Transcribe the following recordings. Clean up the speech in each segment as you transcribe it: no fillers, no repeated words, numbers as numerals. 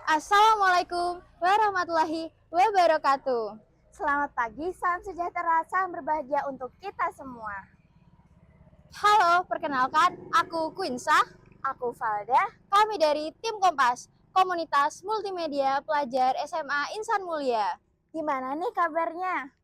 Assalamualaikum warahmatullahi wabarakatuh. Selamat pagi, salam sejahtera, salam berbahagia untuk kita semua. Halo, perkenalkan, aku Quinsa. Aku Valda. Kami dari Tim Kompas, Komunitas Multimedia Pelajar SMA Insan Mulia. Gimana nih kabarnya?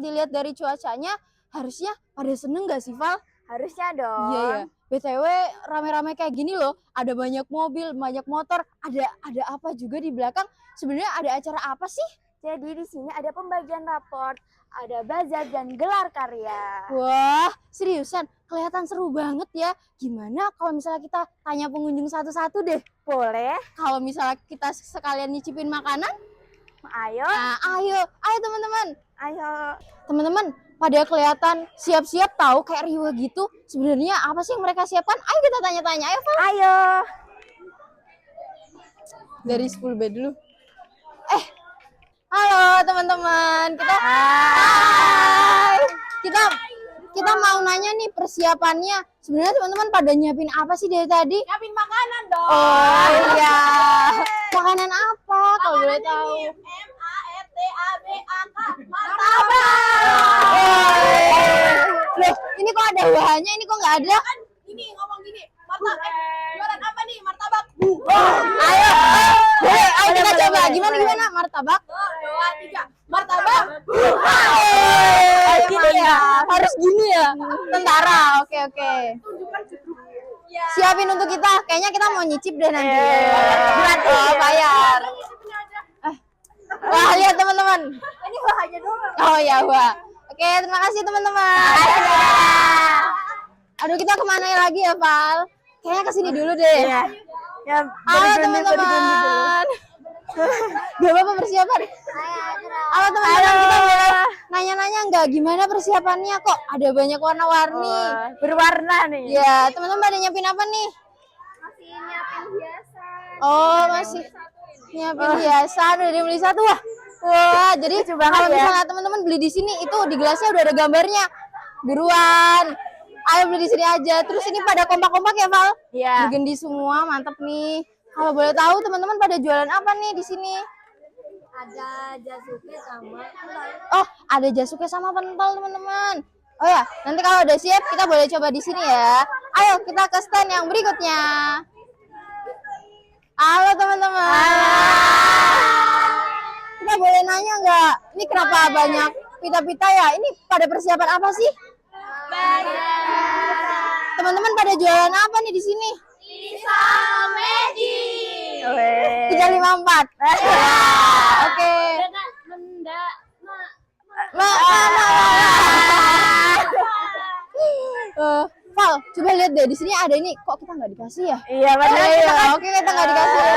Dilihat dari cuacanya, harusnya pada seneng gak sih, Val? Harusnya dong. Iya ya. BTW rame-rame kayak gini loh, ada banyak mobil, banyak motor, ada apa juga di belakang. Sebenarnya ada acara apa sih? Jadi di sini ada pembagian raport, ada bazar dan gelar karya. Wah, seriusan, kelihatan seru banget ya. Gimana kalau misalnya kita tanya pengunjung satu-satu deh? Boleh? Kalau misalnya kita sekalian nyicipin makanan? Ayo. Nah, ayo teman-teman. Ayo. Teman-teman, pada kelihatan siap-siap tahu kayak riuh gitu. Sebenarnya apa sih yang mereka siapkan? Ayo kita tanya-tanya. Ayo, Val. Ayo. Dari 10B dulu. Halo teman-teman. Hai. Kita mau nanya nih persiapannya. Sebenarnya teman-teman pada nyiapin apa sih dari tadi? Nyiapin makanan dong. Oh iya. Makanan apa kalau boleh tahu? M-A-R-T-A-B-A-K. Martabak. Loh, ini kok ada bahannya? Ini kok nggak ada? Kan ini ngomong gini, martabak. Jualan apa nih? Martabak. Ayo, ayo kita coba. Gimana martabak? 2, 3. Martabak. Gini ya, harus gini ya. Tentara, oke. Siapin untuk kita. Kayaknya kita mau nyicip deh nanti. Gratis. Oh, bayar. Wah, lihat teman-teman. Ini bahannya doang. Oh ya, wah. Oke, terima kasih teman-teman. Aduh, kita kemana lagi ya, Val? Kayaknya kesini dulu deh. Ya, Halo teman-teman. Gak apa-apa persiapan. Halo teman-teman, kita boleh nanya-nanya nggak gimana persiapannya, kok ada banyak warna-warni. Berwarna nih. Ya, teman-teman pada nyiapin apa nih? Masih nyiapin hiasan. Oh, masih nyiapin hiasan, udah dibeli satu. Wah, jadi kalau misalnya teman-teman beli di sini itu di gelasnya udah ada gambarnya. Buruan. Ayo beli di sini aja. Terus ini pada kompak-kompak ya, Val? Iya. Digendi semua, mantep nih. Kalau boleh tahu teman-teman pada jualan apa nih di sini? Ada jasuke sama Oh, ada jasuke sama pentol, teman-teman. Oh ya, nanti kalau udah siap kita boleh coba di sini ya. Ayo kita ke stand yang berikutnya. Halo teman-teman. Kita boleh nanya nggak? Ini kenapa banyak pita-pita ya? Ini pada persiapan apa sih? Teman-teman pada jualan apa nih di sini? Pisang Magic. 354. Oke. Val, coba lihat deh di sini ada ini. Kok kita nggak dikasih ya? Iya, Oke, kita nggak dikasih ya.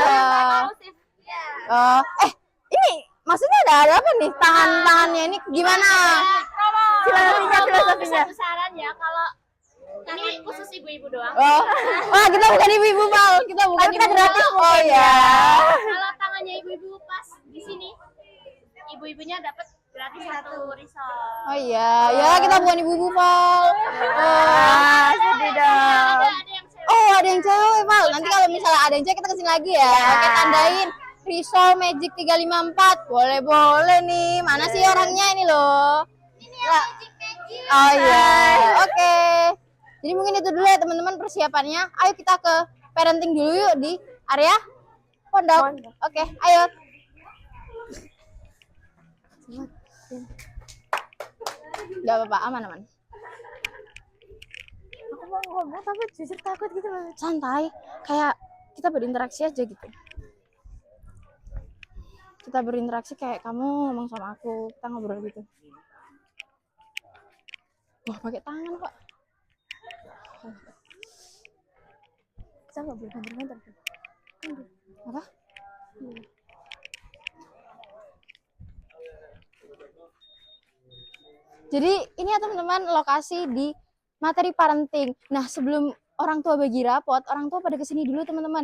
Ini maksudnya ada apa nih? Tangannya ini gimana? Filosofinya. Saran ya, kalau ini khusus ibu-ibu doang. Oh, wah kita bukan ibu-ibu, Val. Kita bukan Kita ibu-ibu. gratis Oh iya. Kalau tangannya ibu-ibu pas di sini, ibu-ibunya dapat gratis satu risol. Oh iya, ya kita bukan ibu-ibu, Val. Sedih dong. Ada yang cewek. Oh, ada yang cewek, Val. Nanti kalau misalnya ada yang cewek kita kesini lagi ya. Oke, tandain Risol Magic 354. Boleh nih. Mana sih orangnya ini loh? Ini yang magic. Oh iya. Oke. Jadi mungkin itu dulu ya teman-teman persiapannya. Ayo kita ke parenting dulu yuk di area pondok. Oke, ayo. Gak apa-apa, aman. Aku mau ngomong tapi jujur takut gitu loh. Santai, kayak kita berinteraksi aja gitu. Kita berinteraksi kayak kamu ngomong sama aku, kita ngobrol gitu. Wah, pakai tangan kok. Bisa nggak boleh banter-banter? Apa? Jadi ini ya teman-teman lokasi di materi parenting. Nah sebelum orang tua bagi rapot, orang tua pada kesini dulu teman-teman.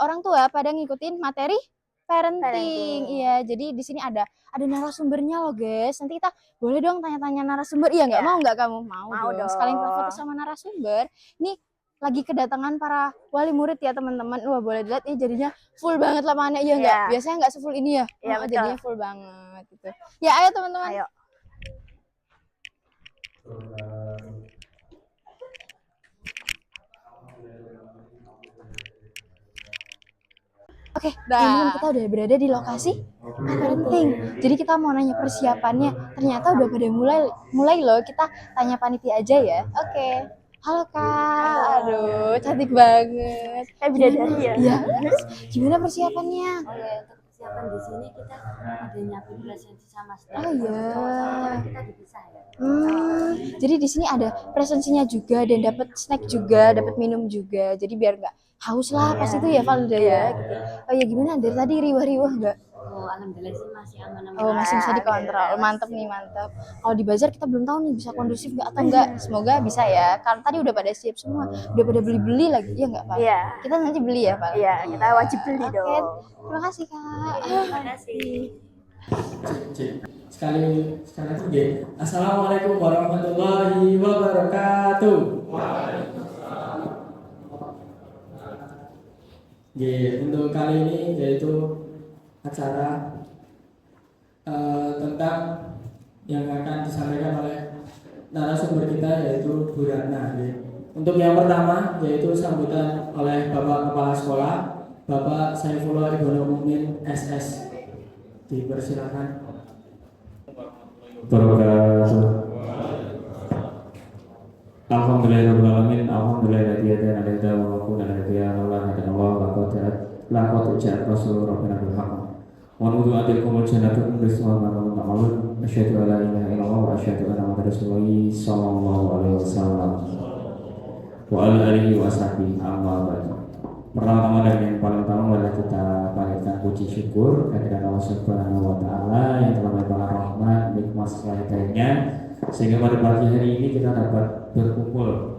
Orang tua pada ngikutin materi parenting. Iya, jadi di sini ada narasumbernya loh guys. Nanti kita boleh dong tanya-tanya narasumber. Iya nggak? Mau nggak kamu? Mau dong. Sekalian kita foto sama narasumber. Nih lagi kedatangan para wali murid ya teman-teman. Wah boleh dilihat ya jadinya full banget lapangannya ya enggak? Iya. Biasanya enggak sefull ini ya. Iya, Oh, betul. jadinya full banget gitu. Ya ayo teman-teman. Ayo. Oke, teman-teman kita udah berada di lokasi parenting. Jadi kita mau nanya persiapannya. Ternyata udah pada mulai loh. Kita tanya panitia aja ya. Oke. Halo Kak. Aduh, cantik banget. Kayak bidadari ya. Iya. Gimana persiapannya? Oh ya, untuk persiapan di sini kita ada nyiapin presensi sama staff. Oh iya. Soalnya kita dipisah ya. Jadi di sini ada presensinya juga dan dapat snack juga, dapat minum juga. Jadi biar nggak haus lah pas itu ya Valda ya. Gitu. Oh ya gimana dari tadi riwah-riwah nggak? Oh, alhamdulillah sih masih aman-aman. Oh masih bisa dikontrol, mantep nih mantep. Kalau di bazar kita belum tahu nih bisa kondusif nggak atau enggak. Semoga bisa ya. Karena tadi udah pada siap semua, udah pada beli-beli lagi ya nggak Pak? Iya. Kita nanti beli ya Pak. Iya, kita wajib beli Oke, dong. terima kasih Kak. Terima kasih. Sekali lagi nggih. Assalamualaikum warahmatullahi wabarakatuh. Nggih, untuk kali ini yaitu acara tentang yang akan disampaikan oleh narasumber kita yaitu Bu Ratna. Untuk yang pertama yaitu sambutan oleh Bapak Kepala Sekolah Bapak Saifullah Ibnu Mumin SS. Dipersilakan. Alhamdulillahirobbilalamin. Alhamdulillahirobbilalamin. Wa nudu atilkumul jannatu bismillah wa ta'malun asyhadu an la ilaha illallah wa asyhadu anna muhammadar rasulullah sallallahu alaihi wasallam wa ala alihi wa sahbihi amma ba'du. Pertama-tama dan yang paling utama adalah kita panjatkan puji syukur kehadirat Allah Subhanahu wa taala yang telah melimpahkan rahmat nikmat segalanya sehingga pada pagi hari ini kita dapat berkumpul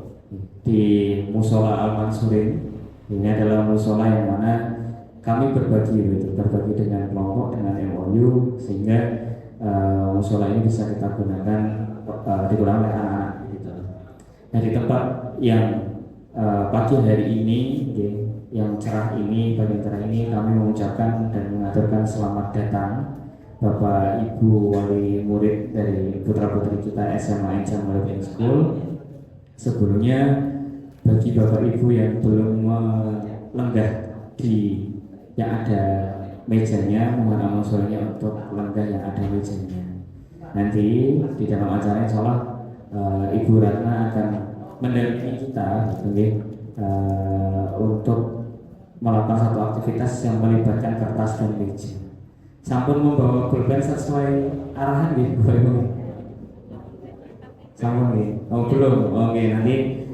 di Musola Al-Mansurin. Ini adalah musola yang mana kami berbagi dengan kelompok dengan MOU sehingga musola ini bisa kita gunakan digunakan oleh anak-anak gitu. Nah di tempat yang pagi hari ini yang cerah ini, bagian cerah ini kami mengucapkan dan mengaturkan selamat datang Bapak Ibu wali murid dari putra-putri kita SMA Insan Modern School. Sebelumnya bagi Bapak Ibu yang belum lenggah di yang ada mejanya, mohon amansulnya untuk lenggah yang ada mejanya. Nanti di dalam acara insya Allah Ibu Ratna akan mendampingi kita untuk melakukan satu aktivitas yang melibatkan kertas dan meja. Sampun membawa pulpen sesuai arahan gitu, sampun nih. Oh belum, oke nanti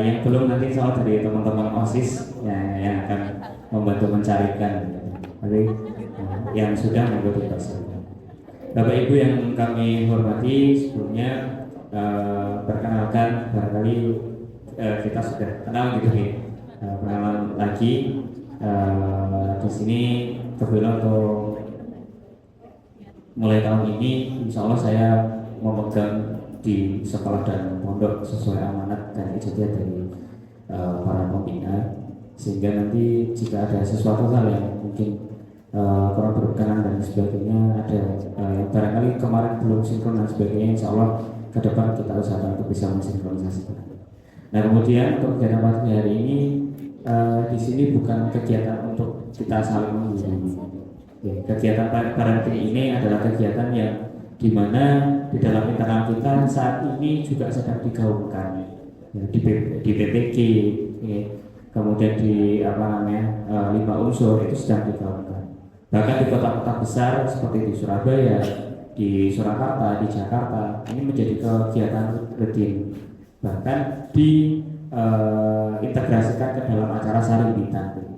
yang belum nanti soal dari teman-teman OSIS yang akan membantu mencarikan. Tapi yang sudah membantu persiapan. Bapak Ibu yang kami hormati, sebelumnya perkenalkan barangkali kita sudah kenal gitu nih. Perkenalan lagi di sini kebetulan untuk mulai tahun ini insya Allah saya memegang di sekolah dan pondok sesuai amanat dan ijazah dari para pembina, sehingga nanti jika ada sesuatu hal yang mungkin kurang berkenan dan sebagainya, ada barangkali kemarin belum sinkron dan sebagainya, insya Allah ke depan kita usahakan untuk bisa mensinkronisasikan. Nah kemudian untuk kegiatan pagi hari ini di sini bukan kegiatan untuk kita saling menggurui. Kegiatan parenting ini adalah kegiatan yang dimana di dalam internal kita saat ini juga sedang digaungkan ya, di PPG ya, kemudian di 5 unsur itu sedang digaungkan. Bahkan di kota-kota besar seperti di Surabaya, di Surakarta, di Jakarta ini menjadi kegiatan rutin. Bahkan diintegrasikan ke dalam acara Sarimbitan.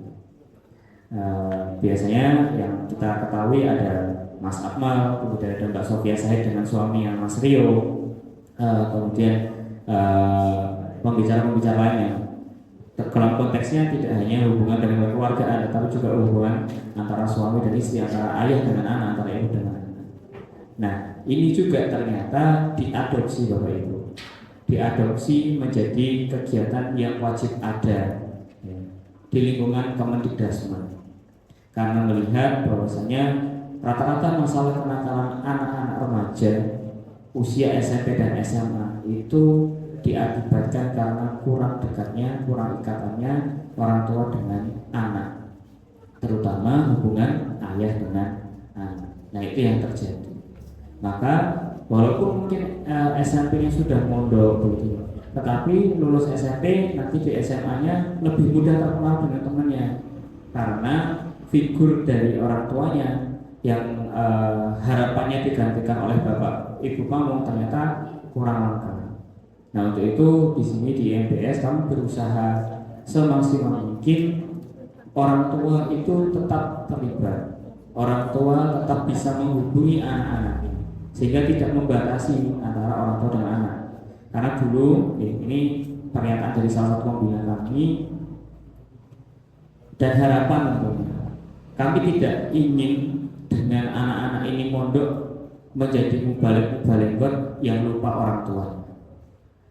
Biasanya yang kita ketahui ada Mas Akmal, kemudian ada Mbak Sofia Said dengan suaminya Mas Rio, kemudian pembicara-pembicara lainnya. Dalam konteksnya tidak hanya hubungan dengan keluargaan, tetapi juga hubungan antara suami dan istri, antara ayah dengan anak, antara ibu dengan anak. Nah, ini juga ternyata diadopsi Bapak Ibu, diadopsi menjadi kegiatan yang wajib ada ya, di lingkungan Kemendikbudrismen. Karena melihat bahwasanya rata-rata masalah kenakalan anak-anak remaja usia SMP dan SMA itu diakibatkan karena kurang dekatnya, kurang ikatannya orang tua dengan anak, terutama hubungan ayah dengan anak. Nah, itu yang terjadi. Maka walaupun mungkin SMP-nya sudah mondok begitu, tetapi lulus SMP nanti di SMA-nya lebih mudah terkenal dengan temannya karena figur dari orang tuanya yang harapannya digantikan oleh bapak ibu kamu ternyata kurang langka. Nah, untuk itu di sini di MBS kami berusaha semaksimal mungkin orang tua itu tetap terlibat, orang tua tetap bisa menghubungi anak-anak sehingga tidak membatasi antara orang tua dan anak. Karena dulu ini pernyataan dari salah satu pembina kami dan harapan tentunya, kami tidak ingin dengan anak-anak ini mondok menjadi mubalik-mubalikot yang lupa orang tua.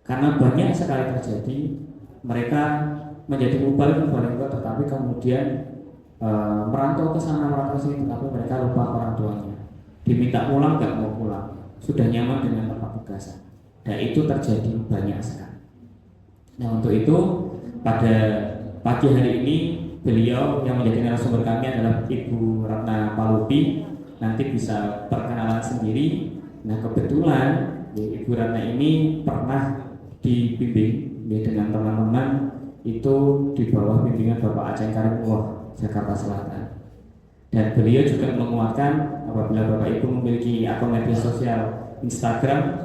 Karena banyak sekali terjadi mereka menjadi mubalik-mubalikot tetapi kemudian merantau ke sana merantau ke sini tetapi mereka lupa orang tuanya. Diminta pulang nggak mau pulang, sudah nyaman dengan tempat tugasan. Dan itu terjadi banyak sekali. Nah, untuk itu pada pagi hari ini beliau yang menjadi narasumber kami adalah Ibu Ratna Palupi. Nanti bisa perkenalan sendiri. Nah, kebetulan Ibu Ratna ini pernah dibimbing dengan teman-teman itu di bawah bimbingan Bapak Aceh Karimullah Jakarta Selatan. Dan beliau juga menguatkan apabila Bapak Ibu memiliki akun media sosial Instagram,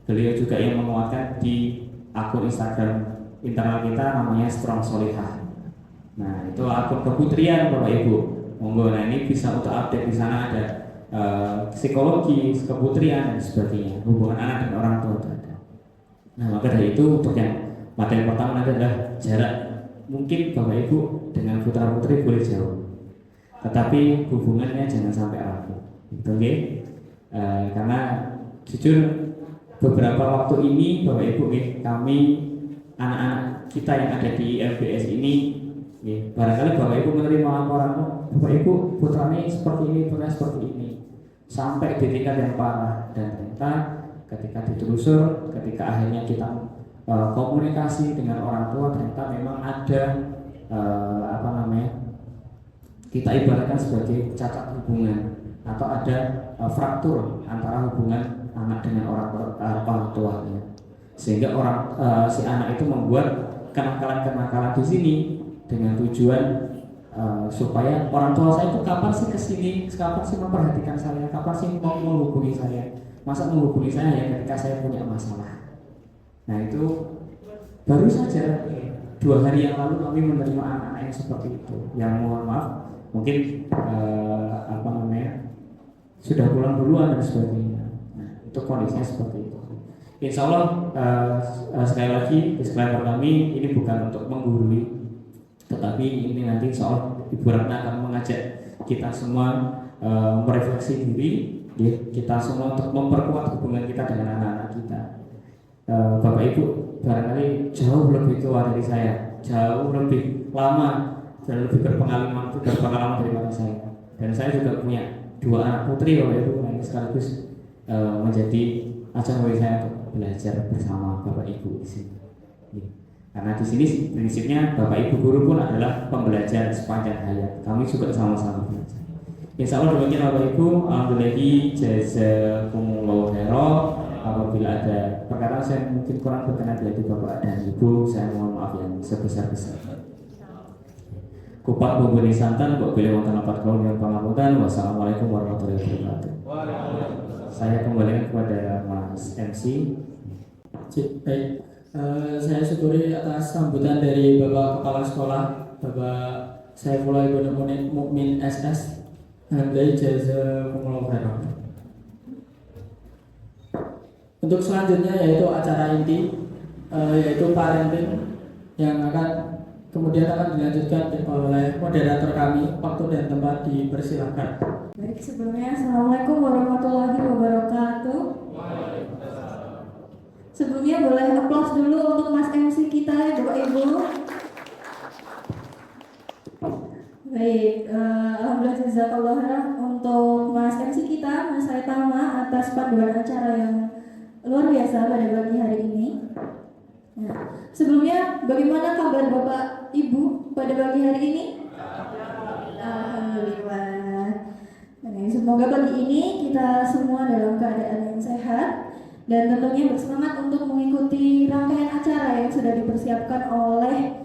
beliau juga yang menguatkan di akun Instagram internal kita namanya Strong Solihah. Nah, itu akun keputrian Bapak Ibu. Monggo, nah ini bisa untuk update di sana ada psikologi, keputrian dan sebagainya. Hubungan anak dan orang tua itu ada. Nah, maka dari itu untuk yang materi pertama nanti adalah jarak. Mungkin Bapak Ibu dengan putra putri boleh jauh, tetapi hubungannya jangan sampai rapuh. Gitu, okay? Karena jujur beberapa waktu ini Bapak Ibu kami anak-anak kita yang ada di LBS ini barangkali Bapak Ibu menerima laporan, Bapak Ibu putranya seperti ini, putranya seperti ini, sampai di tingkat yang parah. Dan ternyata ketika ditelusur, ketika akhirnya kita komunikasi dengan orang tua, ternyata memang ada kita ibaratkan sebagai cacat hubungan atau ada fraktur antara hubungan anak dengan orang tuanya, sehingga si anak itu membuat kenakalan-kenakalan di sini dengan tujuan supaya orang tua saya itu kapan sih kesini, kapan sih memperhatikan saya, kapan sih mau menghubungi saya, masa menghubungi saya ya ketika saya punya masalah. Nah, itu baru saja 2 hari yang lalu kami menerima anak-anak yang seperti itu, yang mohon maaf mungkin sudah pulang duluan dan sebagainya. Nah, itu kondisinya seperti itu. Insya Allah sekali lagi disclaimer kami ini bukan untuk menggurui, tetapi ini nanti insya Allah Ibu Ratna akan mengajak kita semua merefleksi diri, kita semua untuk memperkuat hubungan kita dengan anak-anak kita. Bapak Ibu barangkali jauh lebih tua dari saya, jauh lebih lama dan lebih berpengalaman daripada saya. Dan saya juga punya 2 anak putri Bapak Ibu, yang sekaligus menjadi ajang bagi saya untuk belajar bersama Bapak Ibu di sini. Karena di sini prinsipnya Bapak Ibu guru pun adalah pembelajar sepanjang hayat. Kami juga sama-sama belajar. Insya Allah demikian Bapak Ibu. Alhamdulillah jazakumullahu khairan. Apabila ada perkataan saya mungkin kurang berkenan di hati Bapak dan Ibu, saya mohon maaf yang sebesar-besarnya. Kupat bubuni santan, Mbak Billy wonten lapat kaul yang pangapunten. Wassalamualaikum warahmatullahi wabarakatuh. Saya kembalikan kepada Mas MC. Baik, saya syukuri atas sambutan dari Bapak Kepala Sekolah, Bapak Saifullah Ibnu Mukmin SS. Alhamdulillah jazakumullahu khairan. Untuk selanjutnya yaitu acara inti, yaitu parenting yang kemudian akan dilanjutkan oleh moderator kami. Waktu dan tempat dipersilahkan. Baik, sebelumnya Assalamualaikum warahmatullahi wabarakatuh. Sebelumnya boleh applause dulu untuk Mas MC kita ya Bapak Ibu. Baik, alhamdulillah jazakallah untuk Mas MC kita, Mas Saitama atas panduan acara yang luar biasa pada pagi hari ini. Nah, sebelumnya bagaimana kabar Bapak Ibu pada pagi hari ini? Alhamdulillah. Nah, semoga pagi ini kita semua dalam keadaan yang sehat dan tentunya bersemangat untuk mengikuti rangkaian acara yang sudah dipersiapkan oleh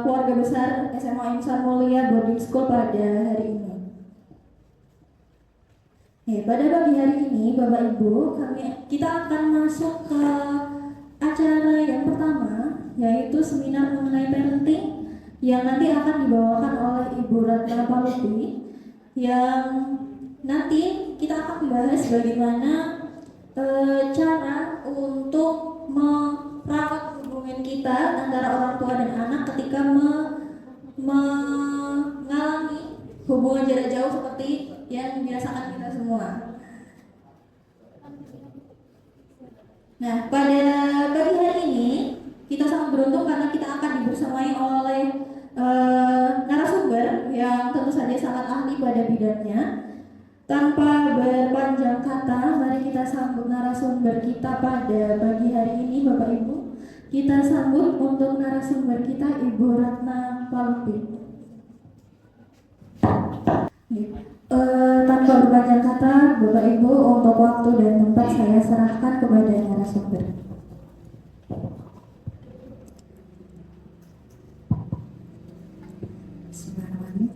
keluarga besar SMA Insan Mulia Boarding School pada hari ini. Pada pagi hari ini, Bapak Ibu, kita akan masuk ke acara yang pertama, yaitu seminar mengenai parenting yang nanti akan dibawakan oleh Ibu Ratna Palupi, yang nanti kita akan membahas bagaimana cara untuk merawat hubungan kita antara orang tua dan anak ketika mengalami hubungan jarak jauh seperti yang dirasakan kita semua. Nah, pada pagi hari ini kita sangat beruntung karena kita akan dibersamai oleh narasumber yang tentu saja sangat ahli pada bidangnya. Tanpa berpanjang kata, mari kita sambut narasumber kita pada pagi hari ini, Bapak Ibu. Kita sambut untuk narasumber kita Ibu Ratna Palupi. Tanpa berpanjang kata, Bapak Ibu, untuk waktu dan tempat saya serahkan kepada narasumber.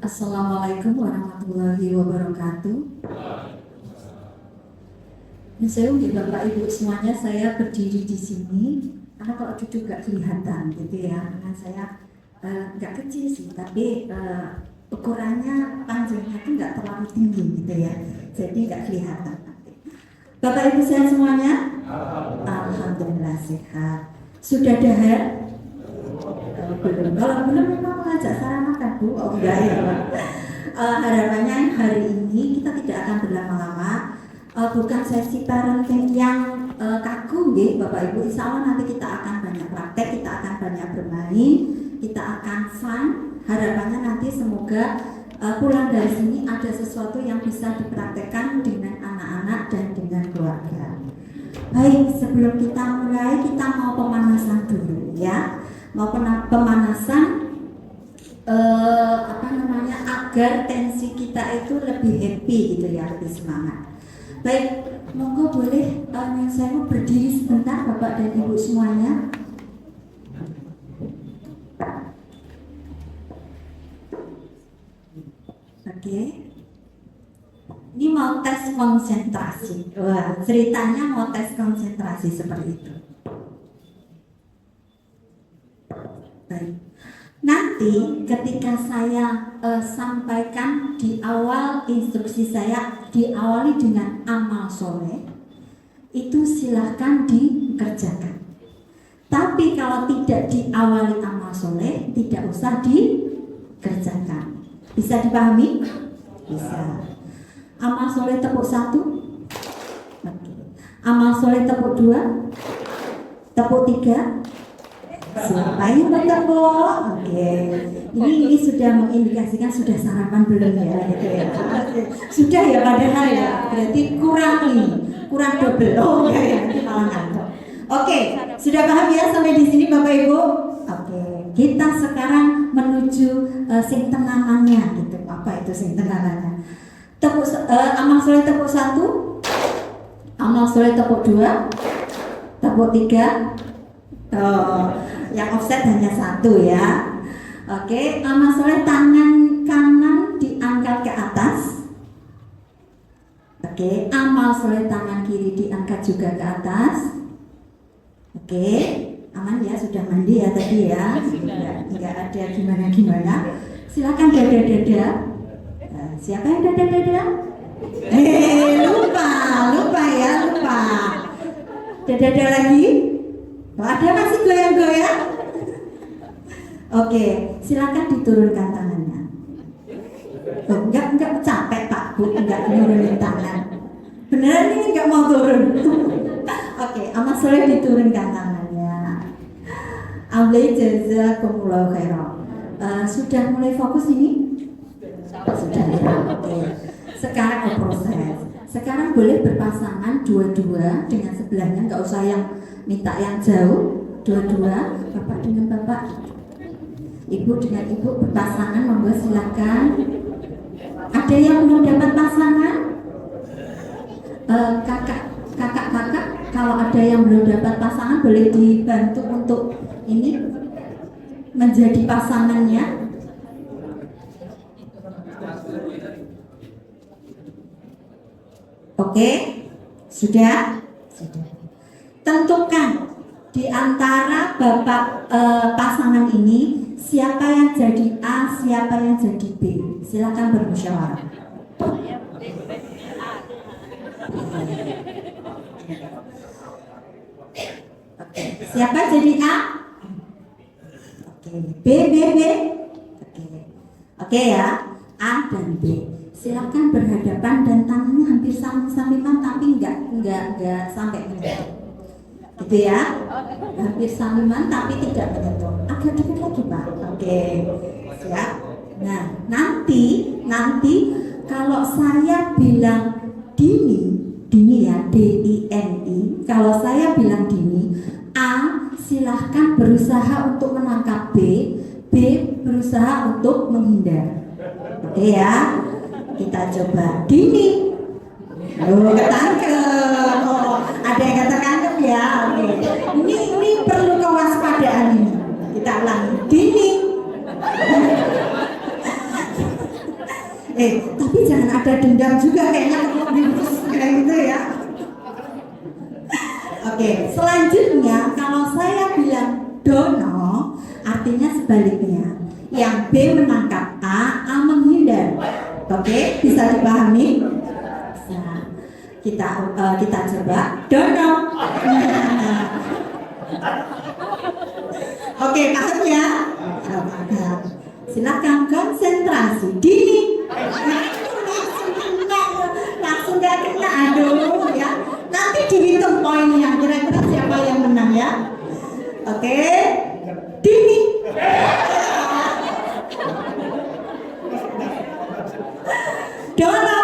Assalamualaikum warahmatullahi wabarakatuh. Saya untuk Bapak Ibu semuanya, saya berdiri di sini karena kalau duduk gak kelihatan gitu ya, karena saya gak kecil sih, tapi ukurannya panjangnya itu gak terlalu tinggi gitu ya, jadi gak kelihatan. Bapak Ibu sehat semuanya? Alhamdulillah sehat. Sudah dahar? Belum. Kalau belum memang mengajak saya makan Bu. Oh enggak ya Pak. Harapannya hari ini kita tidak akan berlama-lama. Bukan sesi parenting yang kaku ya Bapak Ibu. Insya Allah nanti kita akan banyak praktek, kita akan banyak bermain, kita akan fun. Harapannya nanti semoga pulang dari sini ada sesuatu yang bisa dipraktekkan dengan anak-anak dan dengan keluarga. Baik, sebelum kita mulai kita mau pemanasan dulu ya. Mau pemanasan agar tensi kita itu lebih happy gitu ya, lebih semangat. Baik, monggo boleh saya mau berdiri sebentar Bapak dan Ibu semuanya. Oke. Ini mau tes konsentrasi. Wah, ceritanya mau tes konsentrasi seperti itu. Baik. Nanti ketika saya sampaikan di awal instruksi saya diawali dengan amal soleh, itu silahkan dikerjakan. Tapi kalau tidak diawali amal soleh, tidak usah dikerjakan. Bisa dipahami? Bisa. Amal soleh tepuk 1. Oke. Amal soleh tepuk 2. Tepuk 3. Siapa yang bertepuk? Oke. Ini sudah mengindikasikan sudah sarapan belum ya? Gitu ya. Sudah ya padahal ya. Berarti kurang double. Oh ya, nanti malah ngantuk. Oke, sudah paham ya sampai di sini Bapak Ibu? Oke. Kita sekarang menuju sing tenangannya gitu. Apa itu sing tenangannya? Amal soleh tepuk 1. Amal soleh tepuk 2. Tepuk 3. Yang offset hanya 1 ya. Oke, amal soleh tangan kanan diangkat ke atas. Oke, amal soleh tangan kiri diangkat juga ke atas. Oke, aman ya, sudah mandi ya tadi ya. Enggak ada gimana-gimana. Silakan dada-dada. Siapa yang dada-dada? Lupa ya. Dada-dada lagi. Ada masih goyang-goyang? Oke, silakan diturunkan tangannya. Enggak capek Pak Bu, enggak nurunin tangan. Beneran ini enggak mau turun. Oke, Oke, amal soleh diturunkan tangannya. Ambil jazakumullah khairan. Sudah mulai fokus ini? Sudah ya. Oke. Sekarang ke proses. Sekarang boleh berpasangan dua-dua dengan sebelahnya, nggak usah yang minta yang jauh. Dua-dua, bapak dengan bapak, ibu dengan ibu berpasangan, monggo silakan. Ada yang belum dapat pasangan? Kakak, kalau ada yang belum dapat pasangan boleh dibantu untuk ini menjadi pasangannya. Oke, sudah. Tentukan di antara bapak pasangan ini siapa yang jadi A, siapa yang jadi B. Silakan bermusyawarah. Oke, siapa jadi A? Oke, B. Oke ya, A dan B. Silakan berhadapan dan tangannya hampir samiman tapi enggak sampai menyentuh. Gitu ya, hampir samiman tapi tidak menyentuh. Agak dekat lagi Pak. Oke, siap. Nah, nanti kalau saya bilang Dini ya, DINI. Kalau saya bilang Dini, A silahkan berusaha untuk menangkap B berusaha untuk menghindar. Oke ya, kita coba. Dini. Oh, ketangkep. Oh, ada yang ketangkep ya. Oke. Ini perlu kewaspadaan ini. Kita ulangi. Dini. Tapi jangan ada dendam juga kayaknya kayak gitu ya. Oke, selanjutnya kalau saya bilang Dono, artinya sebaliknya. Yang B menangkap A menghindar. Oke, bisa dipahami? Bisa. Kita coba. Dono. Oke, paham ya? Silakan konsentrasi. Dini. Langsung gak kena, aduh ya. Nanti dihitung poinnya, kira-kira siapa yang menang ya. Oke, Dini. Dono.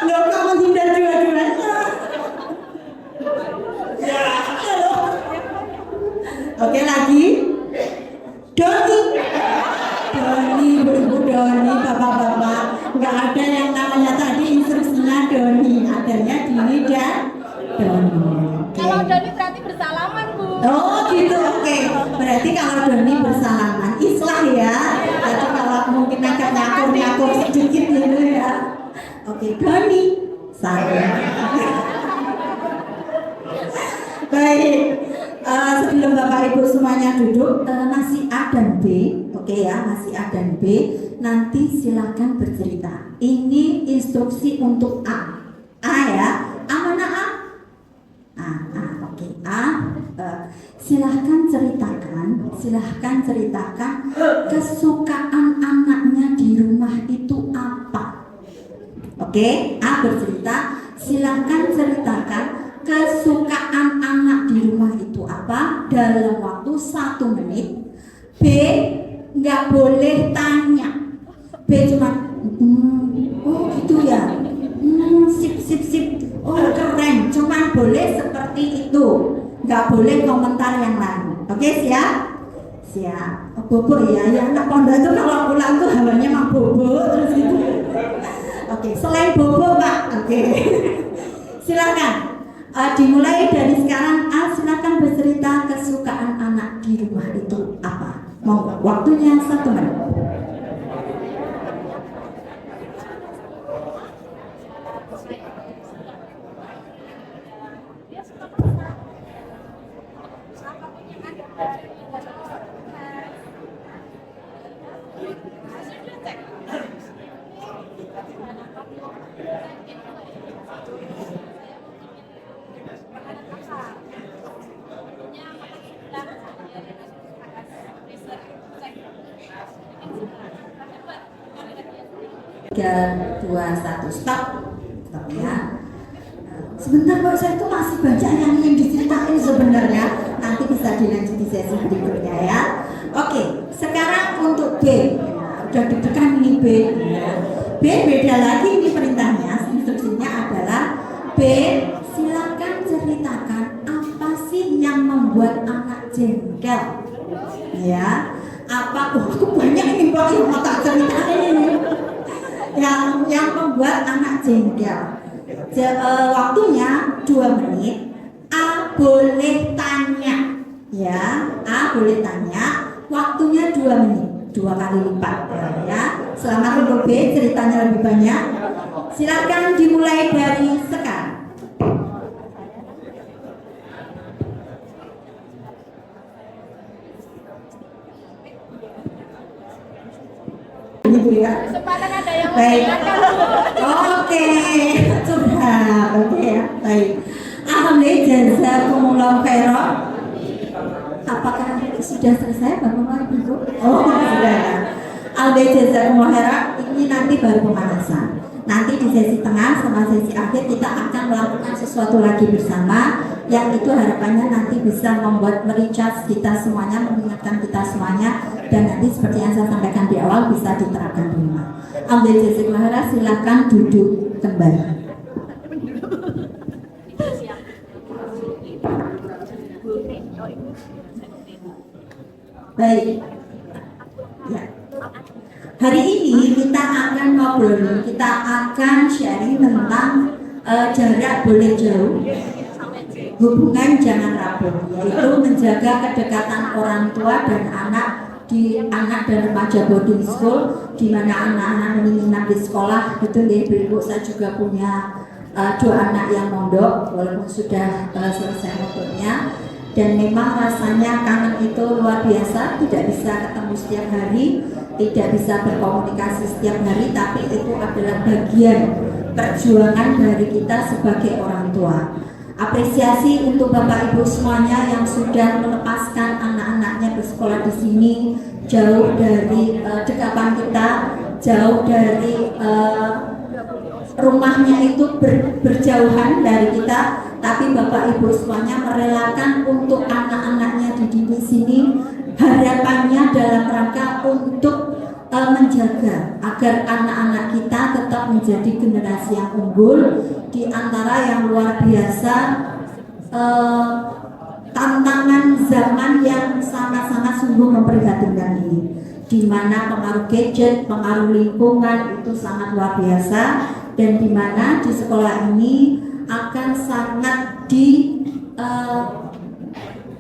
Loh, kamu menghindar dua-duanya. Oke, lagi. Doni, ibu Doni, bapak-bapak, nggak ada yang namanya tadi instruksinya Doni, adanya Dini dan Doni. Kalau Doni berarti bersalaman, Bu. Oh gitu, oke. Berarti kalau Doni bersalaman, islah ya. Jadi kalau mungkin agak nyakur sedikit gitu ya. Oke, Doni, salam. Baik. Sebelum Bapak Ibu semuanya duduk, masih A dan B, oke ya, masih A dan B. Nanti silakan bercerita. Ini instruksi untuk A. A ya, A mana A? Oke, A. Silahkan ceritakan kesukaan anaknya di rumah itu apa. Oke, A bercerita. Silahkan ceritakan kesukaan anak di rumah itu apa dalam waktu 1 menit. B nggak boleh tanya. B cuma oh gitu ya, sip, oh keren, cuma boleh seperti itu, nggak boleh komentar yang lain. Oke, siap. Bobo ya, yang anak pondok itu kalau pulang tuh hawanya mah bobo terus gitu. Oke, selain bobo Pak. Oke. Silakan. Dimulai dari sekarang. Silakan bercerita kesukaan anak di rumah itu apa. Mau waktunya 1 menit. 3, 2, 1, stop. Stop ya. Sebentar Pak, saya itu masih banyak yang ingin diceritain sebenarnya. Nanti bisa dilanjut di sesi berikutnya ya. Oke, sekarang untuk B. Udah deg-degan ini B. B beda lagi ini perintahnya, instruksinya adalah B, silakan ceritakan apa sih yang membuat anak jengkel. Ya, apa? Aku banyak ini Pak yang mau tak ceritain ini. Yang membuat anak jengkel. Waktunya 2 menit. A boleh tanya, ya. A boleh tanya. Waktunya 2 menit, 2 kali lipat, ya. Selamat untuk B, ceritanya lebih banyak. Silakan dimulai dari sekarang. Ibu ya. Kesempatan ada yang Baik. Oke, sudah. Oke ya. Baik. Alhamdulillah jazakumullah khairan. Apakah sudah selesai Bapak Ibu? Oh, sudah. Alhamdulillah jazakumullah khairan. Ini nanti baru pemanasan. Nanti di sesi tengah sama sesi akhir kita akan melakukan sesuatu lagi bersama, yang itu harapannya nanti bisa membuat mericharge kita semuanya, mengingatkan kita semuanya, dan nanti seperti yang saya sampaikan di awal bisa diterapkan di rumah. Alhamdulillah jazakumullah khairan, silakan duduk kembali. Baik. Ya. Hari ini kita akan ngobrol, kita akan sharing tentang jarak boleh jauh, hubungan jangan rapuh, yaitu menjaga kedekatan orang tua dan anak di anak dan remaja boarding school, di mana anak-anak menginap di sekolah. Betul ya Ibu, saya juga punya 2 anak yang mondok, walaupun sudah selesai mondoknya. Dan memang rasanya kangen itu luar biasa, tidak bisa ketemu setiap hari, tidak bisa berkomunikasi setiap hari, tapi itu adalah bagian perjuangan dari kita sebagai orang tua. Apresiasi untuk Bapak Ibu semuanya yang sudah melepaskan anak-anaknya bersekolah di sini, jauh dari dekapan kita, jauh dari rumahnya itu berjauhan dari kita, tapi Bapak Ibu semuanya merelakan untuk anak-anaknya dididik sini. Harapannya dalam rangka untuk menjaga agar anak-anak kita tetap menjadi generasi yang unggul di antara yang luar biasa, tantangan zaman yang sangat-sangat sungguh memprihatinkan ini, di mana pengaruh gadget, pengaruh lingkungan itu sangat luar biasa, dan di mana di sekolah ini akan sangat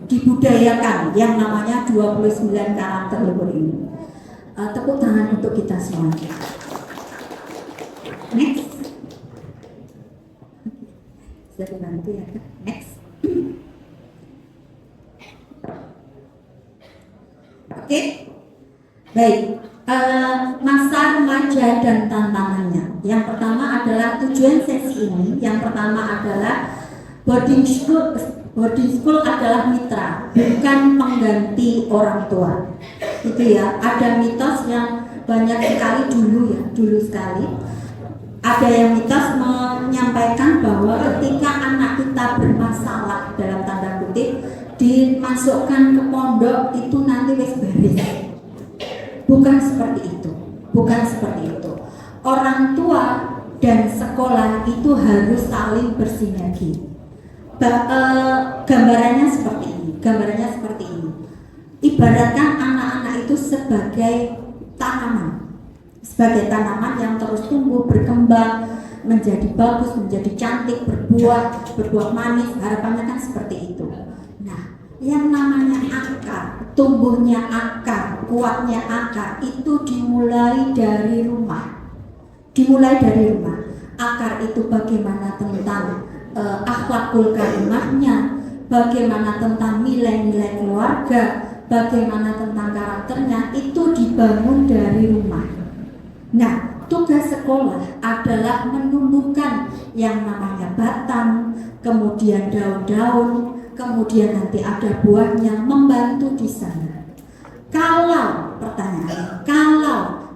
dibudayakan yang namanya 29 karakter luhur ini. Tepuk tangan untuk kita semuanya. Next. Bisa dibantu ya, Kak? Next. Oke. Baik. Masa remaja dan tantangannya. Yang pertama adalah tujuan sesi ini. Yang pertama adalah boarding school. Boarding school adalah mitra, bukan pengganti orang tua. Itu ya. Ada mitos yang banyak sekali dulu sekali. Ada yang mitos menyampaikan bahwa ketika anak kita bermasalah dalam tanda kutip dimasukkan ke pondok itu nanti wis beres. Bukan seperti itu. Bukan seperti itu. Orang tua dan sekolah itu harus saling bersinergi. Gambarannya seperti ini. Ibaratkan anak-anak itu sebagai tanaman. Sebagai tanaman yang terus tumbuh, berkembang, menjadi bagus, menjadi cantik, berbuah manis. Harapannya kan seperti itu. Nah, yang namanya akar, tumbuhnya akar, kuatnya akar itu dimulai dari rumah. Akar itu bagaimana tentang akhlakul karimahnya, bagaimana tentang nilai-nilai keluarga, bagaimana tentang karakternya, itu dibangun dari rumah. Nah, tugas sekolah adalah menumbuhkan yang namanya batang, kemudian daun-daun, kemudian nanti ada buahnya, membantu di sana. Kalau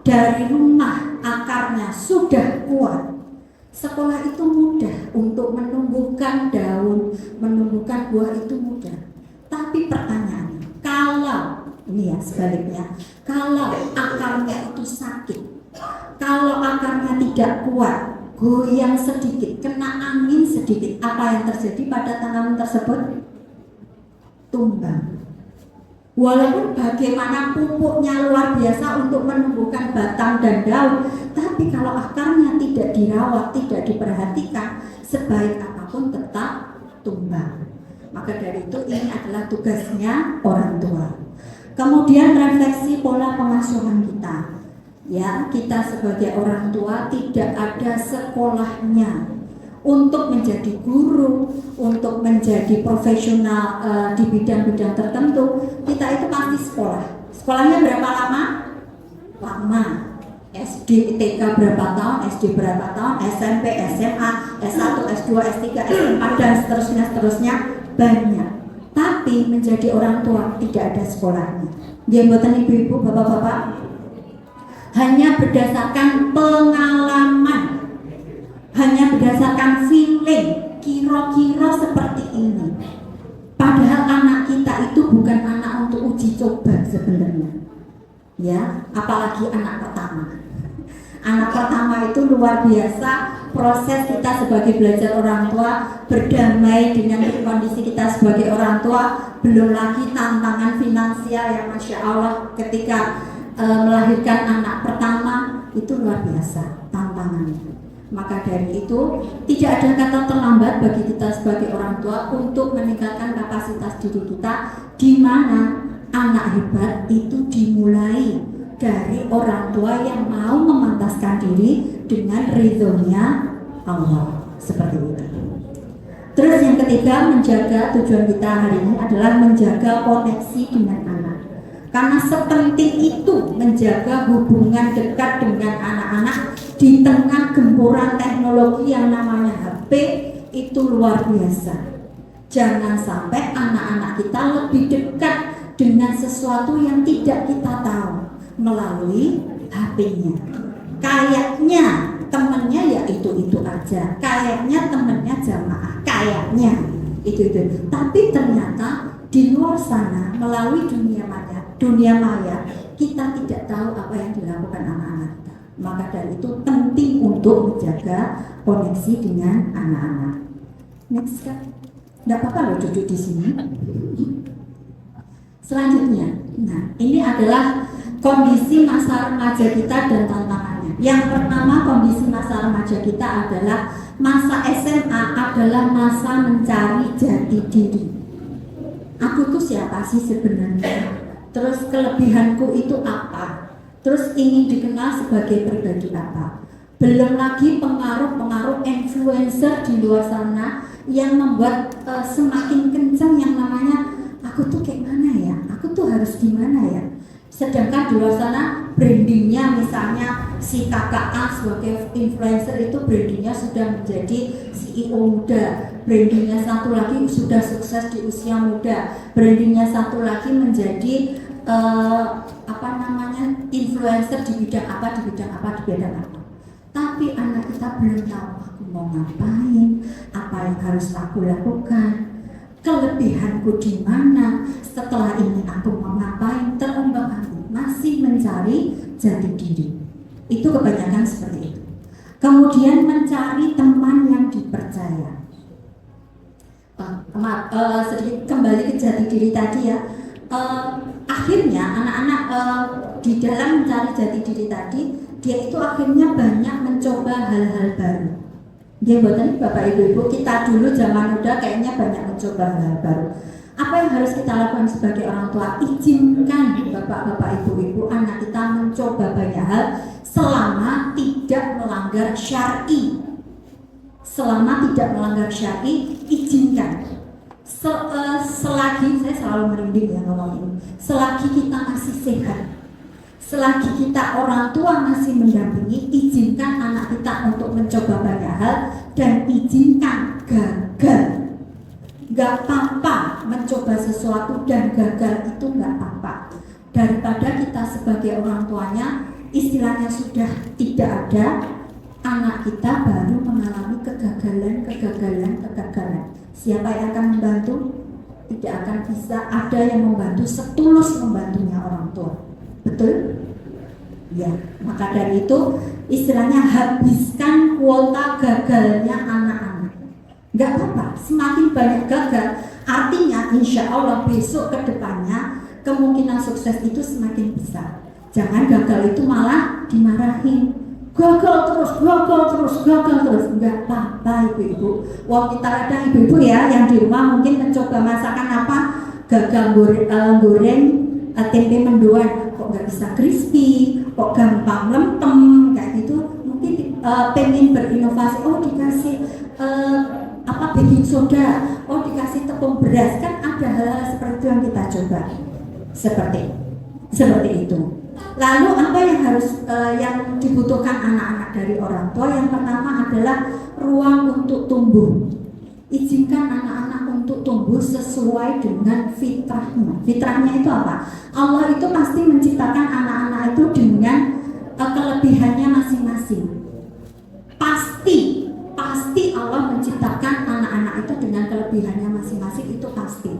dari rumah akar akarnya sudah kuat, sekolah itu mudah untuk menumbuhkan daun, menumbuhkan buah itu mudah. Tapi pertanyaannya, kalau ini ya sebaliknya, kalau akarnya itu sakit, kalau akarnya tidak kuat, goyang sedikit, kena angin sedikit, apa yang terjadi pada tanaman tersebut? Tumbang. Walaupun bagaimana pupuknya luar biasa untuk menumbuhkan batang dan daun, tapi kalau akarnya tidak dirawat, tidak diperhatikan, sebaik apapun tetap tumbang. Maka dari itu ini adalah tugasnya orang tua. Kemudian refleksi pola pengasuhan kita. Ya, kita sebagai orang tua tidak ada sekolahnya untuk menjadi guru, untuk menjadi profesional di bidang-bidang tertentu. Kita itu pasti sekolah. Sekolahnya berapa lama? Lama. SD, TK berapa tahun, SD berapa tahun, SMP, SMA, S1, S2, S3, S4 dan seterusnya banyak. Tapi menjadi orang tua tidak ada sekolahnya. Dia buatan ibu-ibu, bapak-bapak, hanya berdasarkan pengalaman, hanya berdasarkan feeling, kira-kira seperti ini. Padahal anak kita itu bukan anak untuk uji coba sebenarnya. Ya, apalagi anak pertama. Anak pertama itu luar biasa, proses kita sebagai belajar orang tua, berdamai dengan kondisi kita sebagai orang tua, belum lagi tantangan finansial yang Masya Allah ketika melahirkan anak pertama itu luar biasa tantangannya. Maka dari itu tidak ada kata terlambat bagi kita sebagai orang tua untuk meningkatkan kapasitas diri kita, di mana anak hebat itu dimulai dari orang tua yang mau memantaskan diri dengan ridhonya Allah, seperti itu. Terus yang ketiga, menjaga, tujuan kita hari ini adalah menjaga koneksi dengan anak. Karena sepenting itu menjaga hubungan dekat dengan anak-anak di tengah gempuran teknologi yang namanya HP itu luar biasa. Jangan sampai anak-anak kita lebih dekat dengan sesuatu yang tidak kita tahu melalui HP-nya. Kayaknya temennya ya itu aja, kayaknya temennya jamaah, kayaknya itu. Tapi ternyata di luar sana melalui dunia maya kita tidak tahu apa yang dilakukan anak-anak kita. Maka dari itu penting untuk menjaga koneksi dengan anak-anak. Next kan, nggak apa-apa loh duduk di sini. Selanjutnya, nah ini adalah kondisi masa remaja kita dan tantangannya. Yang pertama, kondisi masa remaja kita adalah masa SMA adalah masa mencari jati diri. Aku tuh siapa sih sebenarnya? Terus kelebihanku itu apa? Terus ingin dikenal sebagai pribadi apa? Belum lagi pengaruh-pengaruh influencer di luar sana yang membuat semakin kencang yang namanya aku tuh kayak mana ya? Aku tuh harus gimana ya? Sedangkan di luar sana brandingnya misalnya si kakak A sebagai influencer itu brandingnya sudah menjadi CEO muda, brandingnya satu lagi sudah sukses di usia muda, brandingnya satu lagi menjadi influencer di bidang apa. Tapi anak kita belum tahu aku mau ngapain, apa yang harus aku lakukan, kelebihanku di mana, setelah ini aku mau ngapain, terombang-ambing, masih mencari jati diri. Itu kebanyakan seperti itu. Kemudian mencari teman yang dipercaya. Sedikit kembali ke jati diri tadi ya. Akhirnya anak-anak di dalam mencari jati diri tadi, dia itu akhirnya banyak mencoba hal-hal baru. Dia buatan Bapak Ibu kita dulu zaman muda kayaknya banyak mencoba hal-hal baru. Apa yang harus kita lakukan sebagai orang tua? Izinkan Bapak-bapak Ibu anak kita mencoba banyak hal selama tidak melanggar syar'i. Selama tidak melanggar syar'i, izinkan. Selagi, saya selalu merinding ya ngomong ini, selagi kita masih sehat, selagi kita orang tua masih mendampingi, izinkan anak kita untuk mencoba banyak hal dan izinkan gagal. Gak apa-apa mencoba sesuatu dan gagal itu gak apa-apa. Daripada kita sebagai orang tuanya istilahnya sudah tidak ada, anak kita baru mengalami kegagalan. Siapa yang akan membantu? Tidak akan bisa ada yang membantu setulus membantunya orang tua. Betul? Ya, maka dari itu istilahnya habiskan kuota gagalnya anak-anak. Nggak apa-apa, semakin banyak gagal, artinya insya Allah besok ke depannya kemungkinan sukses itu semakin besar. Jangan gagal itu malah dimarahin. Gagal terus, enggak apa-apa ibu-ibu. Wah, kita ada ibu-ibu ya yang di rumah mungkin mencoba masakan apa, gagal goreng tempe mendoan, kok nggak bisa crispy, kok gampang lempem kayak gitu. Mungkin pengen berinovasi, oh dikasih baking soda, oh dikasih tepung beras, kan ada hal-hal seperti itu yang kita coba seperti itu. Lalu apa yang harus yang dibutuhkan anak-anak dari orang tua? Yang pertama adalah ruang untuk tumbuh. Izinkan anak-anak untuk tumbuh sesuai dengan fitrahnya. Fitrahnya itu apa? Allah itu pasti menciptakan anak-anak itu dengan kelebihannya masing-masing. Pasti Allah menciptakan anak-anak itu dengan kelebihannya masing-masing, itu pasti.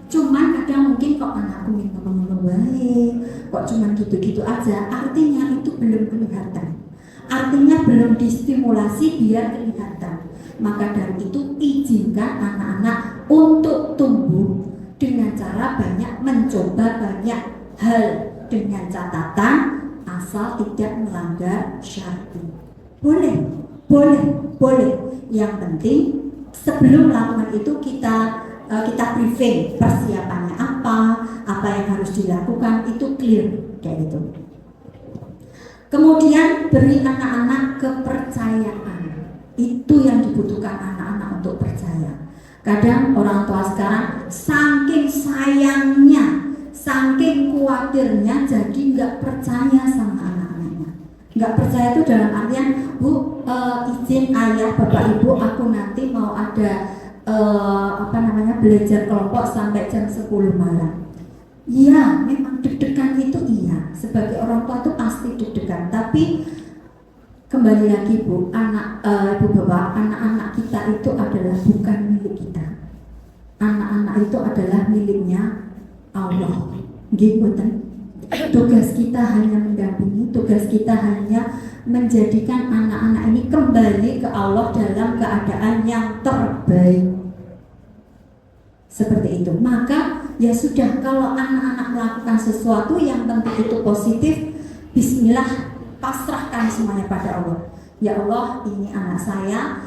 Cuman kadang mungkin kok anakku ngomong baik, kok cuman gitu-gitu aja, artinya itu belum kelihatan. Artinya belum distimulasi biar kelihatan. Maka dari itu izinkan anak-anak untuk tumbuh dengan cara banyak mencoba banyak hal, dengan catatan asal tidak melanggar syar'i. Boleh. Yang penting sebelum melakukan itu kita briefing persiapannya apa yang harus dilakukan, itu clear kayak gitu. Kemudian beri anak-anak kepercayaan. Itu yang dibutuhkan anak-anak untuk percaya. Kadang orang tua sekarang saking sayangnya, saking khawatirnya, jadi nggak percaya sama anak-anaknya. Nggak percaya itu dalam artian, Bu, izin ayah, bapak, ibu, aku nanti mau ada belajar kelompok sampai jam 10 malam. Iya, memang deg-degan itu iya. Sebagai orang tua itu pasti deg-degan. Tapi kembali lagi Bu, ibu bapak, anak-anak kita itu adalah bukan milik kita. Anak-anak itu adalah miliknya Allah. Gitu. Tugas kita hanya mendampingi, tugas kita hanya menjadikan anak-anak ini kembali ke Allah dalam keadaan yang terbaik. Seperti itu. Maka ya sudah, kalau anak-anak melakukan sesuatu yang tentu itu positif, bismillah, pasrahkan semuanya pada Allah. Ya Allah, ini anak saya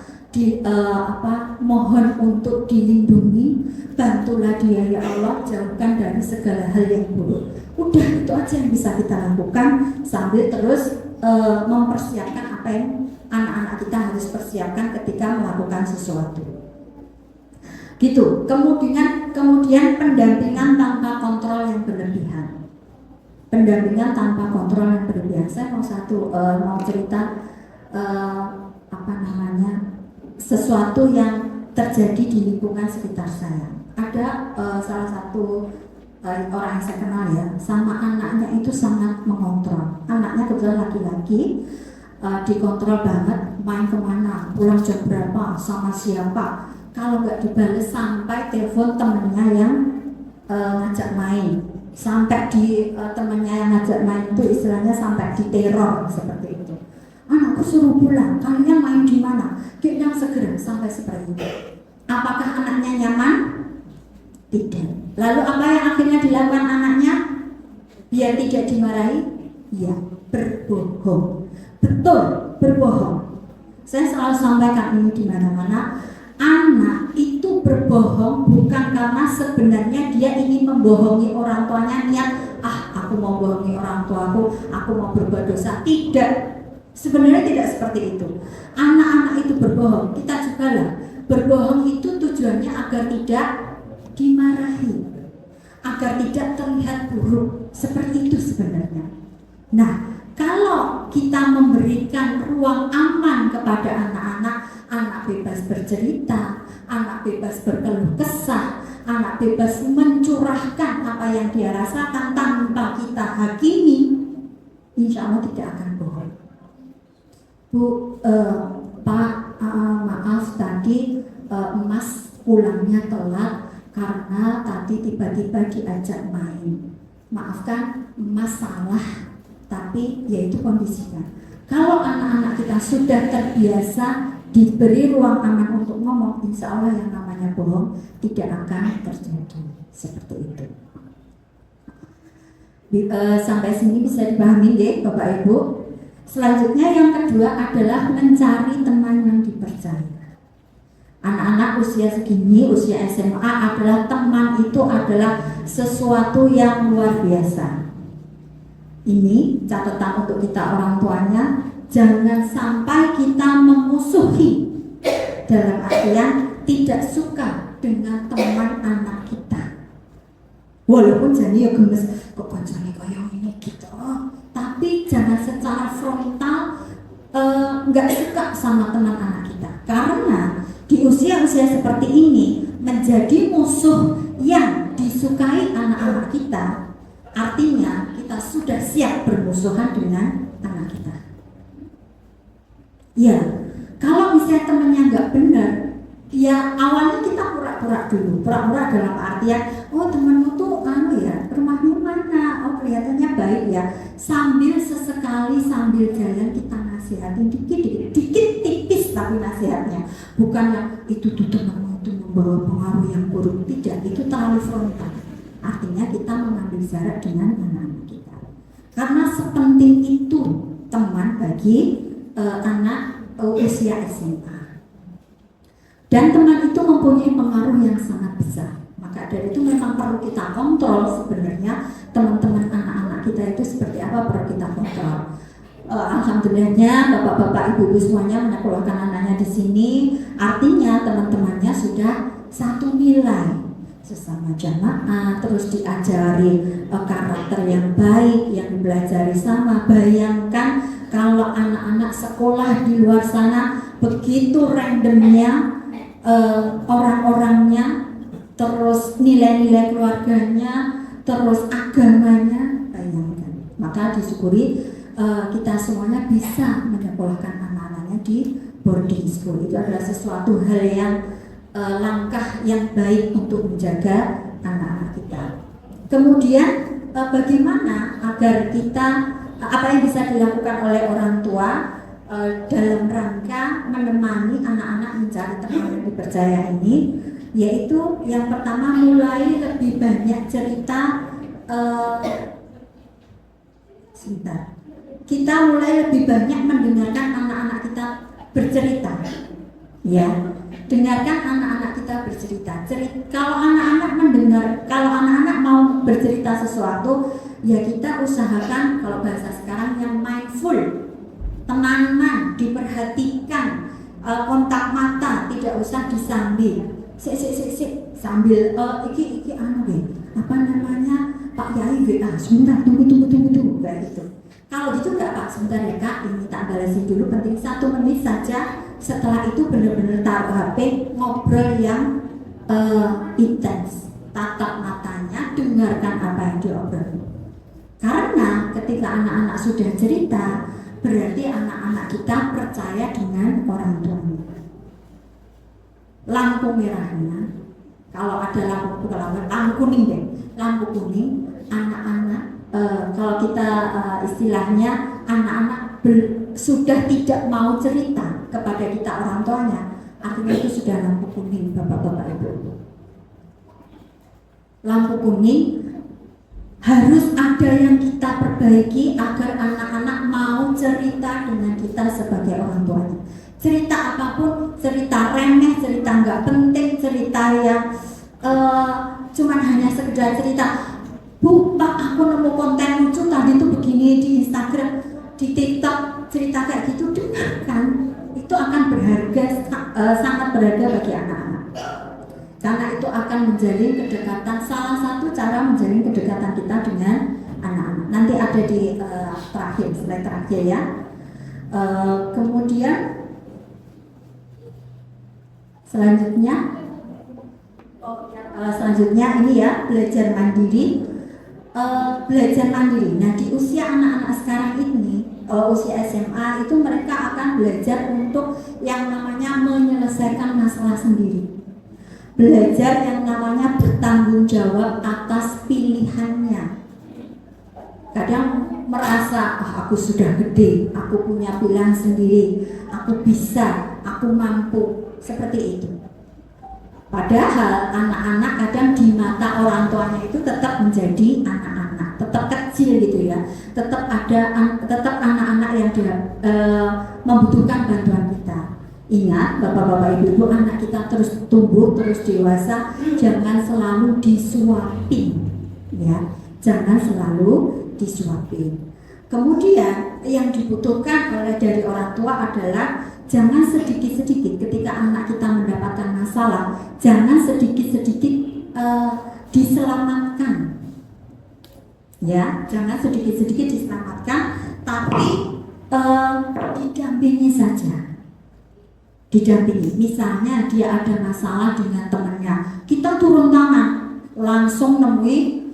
mohon untuk dilindungi, bantulah dia ya Allah, jauhkan dari segala hal yang buruk. Udah, itu aja yang bisa kita lakukan sambil terus mempersiapkan apa yang anak-anak kita harus persiapkan ketika melakukan sesuatu. Gitu. Kemudian pendampingan tanpa kontrol yang berlebihan. Saya mau cerita sesuatu yang terjadi di lingkungan sekitar saya. Ada salah satu orang yang saya kenal ya, sama anaknya itu sangat mengontrol. Anaknya kebetulan laki-laki, dikontrol banget, main kemana, pulang jam berapa, sama siapa. Kalau nggak dibales sampai telepon temennya yang ngajak main, sampai di temennya yang ngajak main itu istilahnya sampai diteror seperti itu. Anakku suruh pulang, kalian main di mana? Kayaknya segera, sampai seperti itu. Apakah anaknya nyaman? Tidak. Lalu apa yang akhirnya dilakukan anaknya biar tidak dimarahi? Ya, berbohong. Betul, berbohong. Saya selalu sampaikan ini di mana-mana. Anak itu berbohong bukan karena sebenarnya dia ingin membohongi orang tuanya, niat aku mau bohongi orang tuaku, aku mau berbuat dosa. Tidak, sebenarnya tidak seperti itu. Anak-anak itu berbohong, kita juga lah. Berbohong itu tujuannya agar tidak dimarahi, agar tidak terlihat buruk. Seperti itu sebenarnya. Nah, kalau kita memberikan ruang aman kepada anak-anak, anak bebas bercerita, anak bebas berkeluh kesah, anak bebas mencurahkan apa yang dia rasakan tanpa kita hakimi, insya Allah tidak akan bohong. Bu, Pak, maaf tadi Mas pulangnya telat karena tadi tiba-tiba diajak main. Maafkan, Mas salah, tapi ya itu kondisinya. Kalau anak-anak kita sudah terbiasa diberi ruang aman untuk ngomong, insya Allah yang namanya bohong tidak akan terjadi. Seperti itu. Sampai sini bisa dipahami deh Bapak Ibu. Selanjutnya yang kedua adalah mencari teman yang dipercaya. Anak-anak usia segini, usia SMA adalah teman itu adalah sesuatu yang luar biasa. Ini catatan untuk kita orang tuanya, jangan sampai kita memusuhi dalam artian tidak suka dengan teman anak kita. Walaupun jadi ya gemes, kok kancane kayak ini gitu. Tapi jangan secara frontal nggak suka sama teman anak kita. Karena di usia-usia seperti ini menjadi musuh yang disukai anak-anak kita, artinya kita sudah siap bermusuhan dengan anak kita. Ya, kalau misalnya temennya nggak benar, ya awalnya kita pura-pura dulu. Pura-pura dalam artian, oh temenmu tuh ya, rumahmu mana? Oh kelihatannya baik ya. Sambil sesekali sambil jalan kita nasihatin dikit tipis tapi nasihatnya. Bukannya itu tuh temenmu itu membawa pengaruh yang buruk. Tidak, itu terlalu frontal. Artinya kita mengambil jarak dengan anak-anak kita. Karena sepenting itu teman bagi anak usia SMA. Dan teman itu mempunyai pengaruh yang sangat besar. Maka dari itu memang perlu kita kontrol sebenarnya teman-teman anak-anak kita itu seperti apa perlu kita kontrol. Alhamdulillahnya bapak-bapak ibu-ibu semuanya menyekolahkan anaknya di sini. Artinya teman-temannya sudah satu nilai, sesama jamaah, terus diajari karakter yang baik, yang dipelajari sama. Bayangkan kalau anak-anak sekolah di luar sana begitu randomnya orang-orangnya, terus nilai-nilai keluarganya, terus agamanya, bayangkan. Maka disyukuri kita semuanya bisa menyekolahkan anak-anaknya di boarding school. Itu adalah sesuatu hal yang langkah yang baik untuk menjaga anak-anak kita. Kemudian bagaimana agar kita, apa yang bisa dilakukan oleh orang tua dalam rangka menemani anak-anak mencari teman yang dipercaya ini, yaitu yang pertama mulai lebih banyak cerita. Kita mulai lebih banyak mendengarkan anak-anak kita bercerita, ya. Dengarkan anak-anak kita bercerita. Kalau anak-anak mau bercerita sesuatu, ya kita usahakan kalau bahasa sekarang yang mindful. Tenanan, diperhatikan, kontak mata, tidak usah disambil. Sambil iki apa namanya Pak Yai WA, sebentar tunggu kayak gitu. Kalau gitu enggak Pak, sebentar ya Kak, ini tak balasin dulu, penting 1 menit saja. Setelah itu benar-benar taruh HP, ngobrol yang intens, tatap matanya, dengarkan apa yang diobrolin. Karena ketika anak-anak sudah cerita, berarti anak-anak kita percaya dengan orang tuanya. Lampu merahnya, kalau ada lampu kuning deh, lampu kuning, anak-anak kalau kita istilahnya anak-anak sudah tidak mau cerita kepada kita orang tuanya, artinya itu sudah lampu kuning bapak-bapak ibu. Lampu kuning harus ada yang kita perbaiki agar anak-anak mau cerita dengan kita sebagai orang tuanya. Cerita apapun, cerita remeh, cerita nggak penting, cerita yang cuman hanya sekedar cerita. Bu, Pak, aku nemu konten lucu tadi tuh begini di Instagram, di TikTok, cerita kayak gitu, dengarkan. Itu akan berharga, sangat berharga bagi anak-anak. Karena itu akan menjalin kedekatan, salah satu cara menjalin kedekatan kita dengan anak-anak. Nanti ada di terakhir, slide terakhir ya. Kemudian selanjutnya ini ya, belajar mandiri. belajar mandiri. Nah, di usia anak-anak sekarang ini, usia SMA itu mereka akan belajar untuk yang namanya menyelesaikan masalah sendiri. Belajar yang namanya bertanggung jawab atas pilihannya. Kadang merasa, aku sudah gede, aku punya pilihan sendiri, aku bisa, aku mampu, seperti itu. Padahal anak-anak kadang di mata orang tuanya itu tetap menjadi anak-anak, tetap kecil gitu ya, tetap anak-anak yang membutuhkan bantuan kita. Ingat, bapak-bapak, ibu-ibu, anak kita terus tumbuh, terus dewasa, jangan selalu disuapin, ya, jangan selalu disuapin. Kemudian yang dibutuhkan dari orang tua adalah jangan sedikit-sedikit ketika anak kita mendapatkan masalah, jangan sedikit-sedikit diselamatkan, ya, jangan sedikit-sedikit diselamatkan, tapi didampingi saja. Didampingi, misalnya dia ada masalah dengan temannya, kita turun tangan, langsung nemui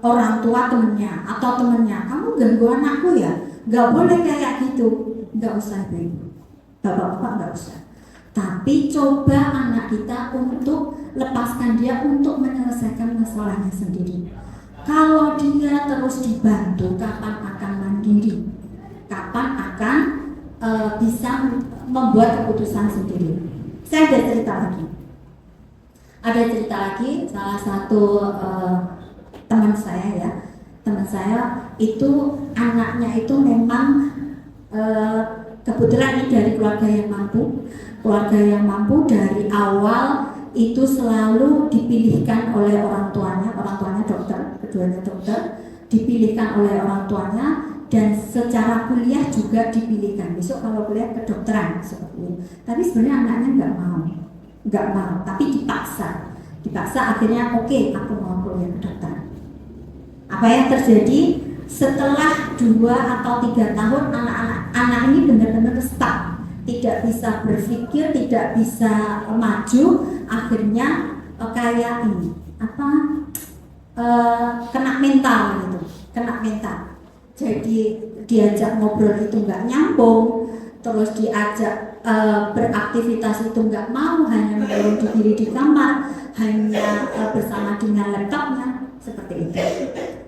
orang tua temennya atau temennya, kamu ganggu anakku ya, nggak boleh kayak gitu, nggak usah ibu, bapak-bapak nggak usah. Tapi coba anak kita untuk lepaskan dia untuk menyelesaikan masalahnya sendiri. Kalau dia terus dibantu, kapan akan mandiri? Kapan akan bisa membuat keputusan sendiri? Saya ada cerita lagi. Ada cerita lagi, salah satu teman saya ya, teman saya itu anaknya itu memang kebetulan ini dari keluarga yang mampu dari awal itu selalu dipilihkan oleh orang tuanya dokter, keduanya dokter, dipilihkan oleh orang tuanya dan secara kuliah juga dipilihkan. Besok kalau kuliah kedokteran seperti ini. Tapi sebenarnya anaknya nggak mau, tapi dipaksa akhirnya oke, aku mau kuliah kedokteran. Apa yang terjadi setelah 2 atau 3 tahun anak ini benar-benar stuck, tidak bisa berpikir, tidak bisa maju, akhirnya kayak ini kena mental gitu, kena mental. Jadi diajak ngobrol itu nggak nyambung, terus diajak beraktivitas itu nggak mau, hanya mengurung diri di kamar, hanya bersama dengan laptopnya, seperti itu.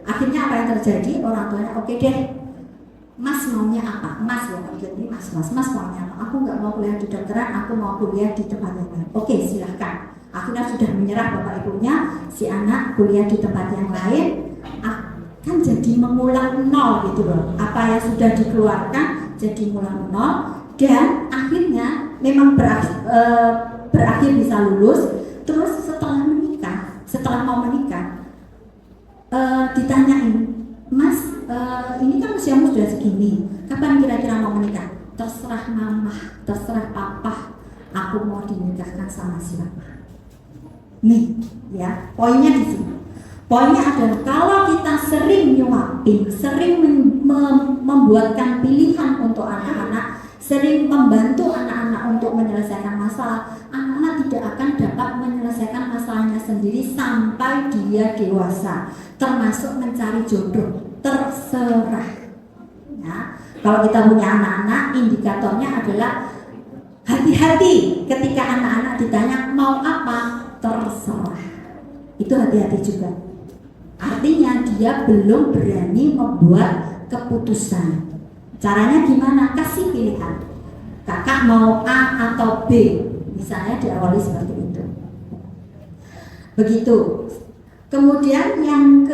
Akhirnya apa yang terjadi? Orang tuanya oke deh, Mas maunya apa? Mas ya, jadi Mas maunya apa? Aku nggak mau kuliah di dokteran, aku mau kuliah di tempat yang lain. Oke, silahkan. Akhirnya sudah menyerah bapak ibunya, si anak kuliah di tempat yang lain, kan jadi mengulang nol gitu loh. Apa yang sudah dikeluarkan jadi mengulang nol, dan akhirnya memang berakhir bisa lulus. Terus setelah mau menikah, ditanyain, Mas, ini kan usiamu sudah segini, kapan kira-kira mau menikah? Terserah mama, terserah papa, aku mau dinikahkan sama siapa. Nih, ya, poinnya di sini. Poinnya adalah kalau kita sering nyuapin, sering membuatkan pilihan untuk anak-anak, sering membantu anak-anak untuk menyelesaikan masalah, anak-anak tidak akan dapat menyelesaikan masalahnya sendiri sampai dia dewasa, termasuk mencari jodoh, terserah. Ya, kalau kita punya anak-anak, indikatornya adalah hati-hati ketika anak-anak ditanya mau apa, terserah. Itu hati-hati juga. Artinya dia belum berani membuat keputusan. Caranya gimana? Kasih pilihan. Kakak mau A atau B, misalnya diawali seperti itu. Begitu. Kemudian yang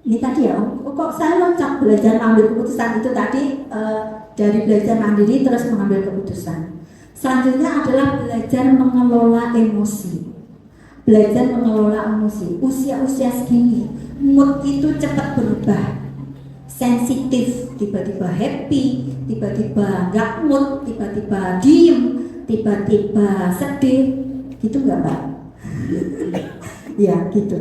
ini tadi ya, kok saya loncat belajar mengambil keputusan itu tadi, dari belajar mandiri terus mengambil keputusan. Selanjutnya adalah belajar mengelola emosi. Belajar mengelola emosi. Usia-usia segini, mood itu cepat berubah. Sensitif, tiba-tiba happy, tiba-tiba nggak mood, tiba-tiba diem, tiba-tiba sedih, gitu nggak Pak? Ya gitu.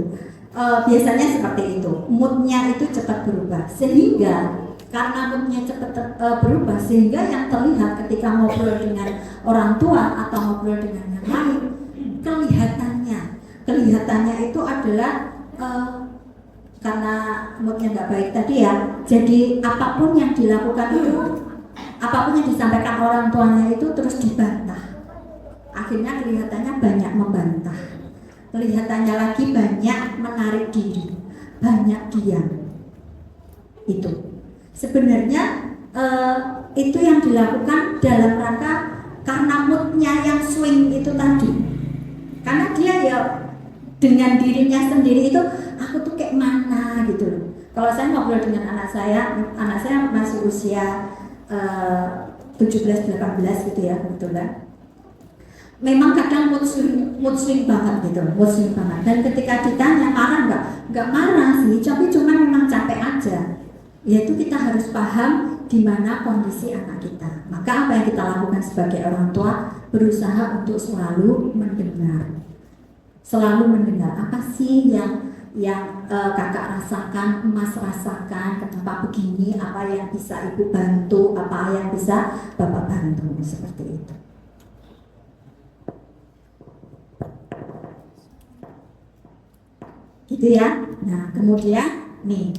Biasanya seperti itu. Moodnya itu cepat berubah, sehingga karena moodnya cepat berubah, sehingga yang terlihat ketika ngobrol dengan orang tua atau ngobrol dengan yang lain, kelihatannya itu adalah karena moodnya nggak baik tadi ya, jadi apapun yang dilakukan itu, apapun yang disampaikan orang tuanya itu terus dibantah. Akhirnya kelihatannya banyak membantah, kelihatannya lagi banyak menarik diri, banyak diam. Itu sebenarnya itu yang dilakukan dalam rangka karena moodnya yang swing itu tadi. Karena dia ya dengan dirinya sendiri itu, aku tuh kayak mana gitu loh. Kalau saya ngobrol dengan anak saya masih usia 17-18 gitu ya kebetulan. Memang kadang mood swing banget gitu, mood swing banget. Dan ketika ditanya marah nggak marah sih, tapi cuma memang capek aja. Yaitu kita harus paham di mana kondisi anak kita. Maka apa yang kita lakukan sebagai orang tua, berusaha untuk selalu mendengar. Selalu mendengar apa sih yang kakak rasakan, emas rasakan, kenapa begini, apa yang bisa ibu bantu, apa yang bisa bapak bantu, seperti itu. Gitu ya. Nah kemudian nih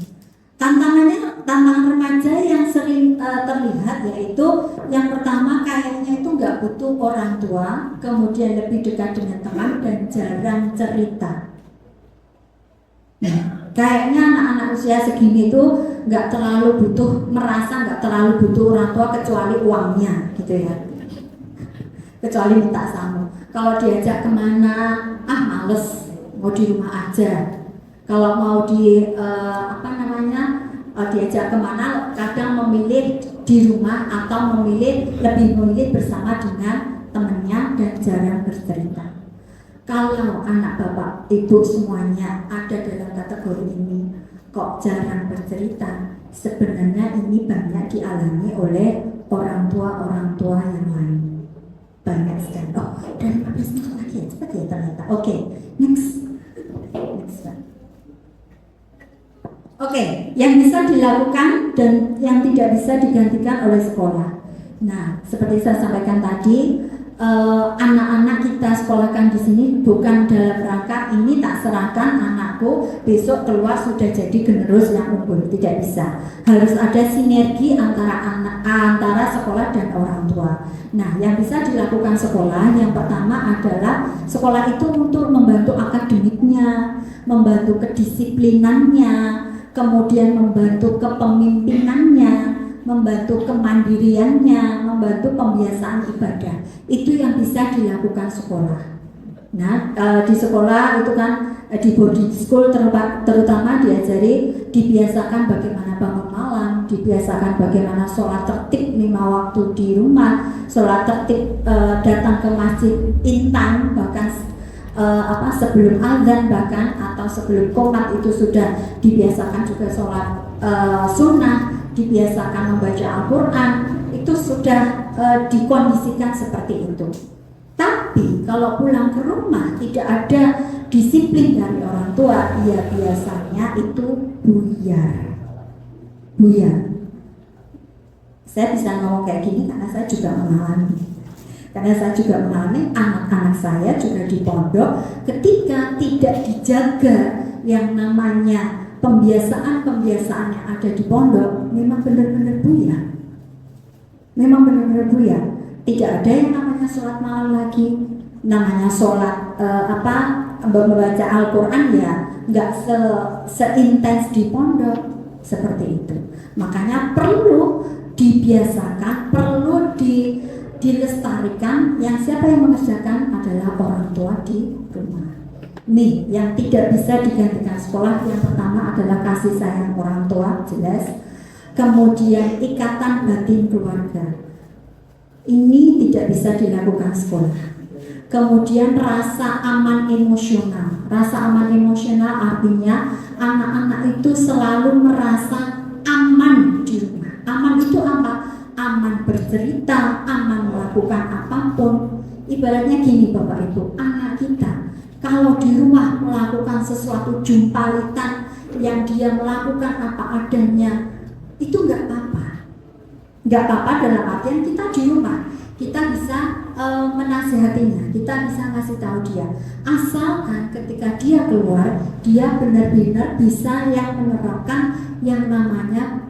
tantangan remaja yang sering terlihat yaitu yang pertama kayaknya itu nggak butuh orang tua, kemudian lebih dekat dengan teman dan jarang cerita. Nah, kayaknya anak-anak usia segini itu nggak terlalu butuh orang tua kecuali uangnya gitu ya, kecuali minta samu. Kalau diajak kemana, males, mau di rumah aja. Kalau mau diajak kemana, kadang memilih di rumah atau lebih memilih bersama dengan temannya dan jarang bercerita. Kalau anak bapak ibu semuanya ada dalam kategori ini, kok jarang bercerita, sebenarnya ini banyak dialami oleh orang tua yang lain. Banyak sekali. Oh, dan 15 menit lagi ya, cepat ya ternyata. Oke, next one. Oke, yang bisa dilakukan dan yang tidak bisa digantikan oleh sekolah. Nah, seperti saya sampaikan tadi, anak-anak kita sekolahkan di sini bukan dalam rangka ini tak serahkan anakku besok keluar sudah jadi generus yang unggul, tidak bisa. Harus ada sinergi antara sekolah dan orang tua. Nah, yang bisa dilakukan sekolah yang pertama adalah sekolah itu untuk membantu akademiknya, membantu kedisiplinannya, kemudian membantu kepemimpinannya, membantu kemandiriannya, membantu pembiasaan ibadah. Itu yang bisa dilakukan sekolah. Nah, di sekolah itu kan di boarding school terutama dibiasakan bagaimana bangun malam, dibiasakan bagaimana sholat tertib 5 waktu di rumah, sholat tertib datang ke masjid in time, bahkan sebelum azan bahkan atau sebelum qomat itu sudah dibiasakan juga sholat sunnah, dibiasakan membaca Al-Quran, itu sudah dikondisikan seperti itu. Tapi kalau pulang ke rumah tidak ada disiplin dari orang tua, ya biasanya itu buyar. Saya bisa ngomong kayak gini karena saya juga mengalami. Karena saya juga mengalami anak-anak saya juga di pondok ketika tidak dijaga yang namanya pembiasaan yang ada di pondok, memang benar-benar buyar. Tidak ada yang namanya sholat malam lagi, namanya sholat membaca Al-Quran ya nggak seintens di pondok seperti itu. Makanya perlu dibiasakan, perlu dilestarikan. Yang siapa yang mengerjakan adalah orang tua di rumah. Nih, yang tidak bisa digantikan sekolah, yang pertama adalah kasih sayang orang tua, jelas. Kemudian ikatan batin keluarga. Ini tidak bisa dilakukan sekolah. Kemudian rasa aman emosional. Rasa aman emosional artinya anak-anak itu selalu merasa aman di rumah. Aman itu apa? Aman bercerita, aman melakukan apapun. Ibaratnya gini Bapak Ibu, anak kita kalau di rumah melakukan sesuatu jumpalitan yang dia melakukan apa adanya, itu nggak apa-apa. Nggak apa-apa dalam artian kita di rumah, kita bisa menasihatinya, kita bisa ngasih tahu dia. Asalkan ketika dia keluar, dia benar-benar bisa yang menerapkan yang namanya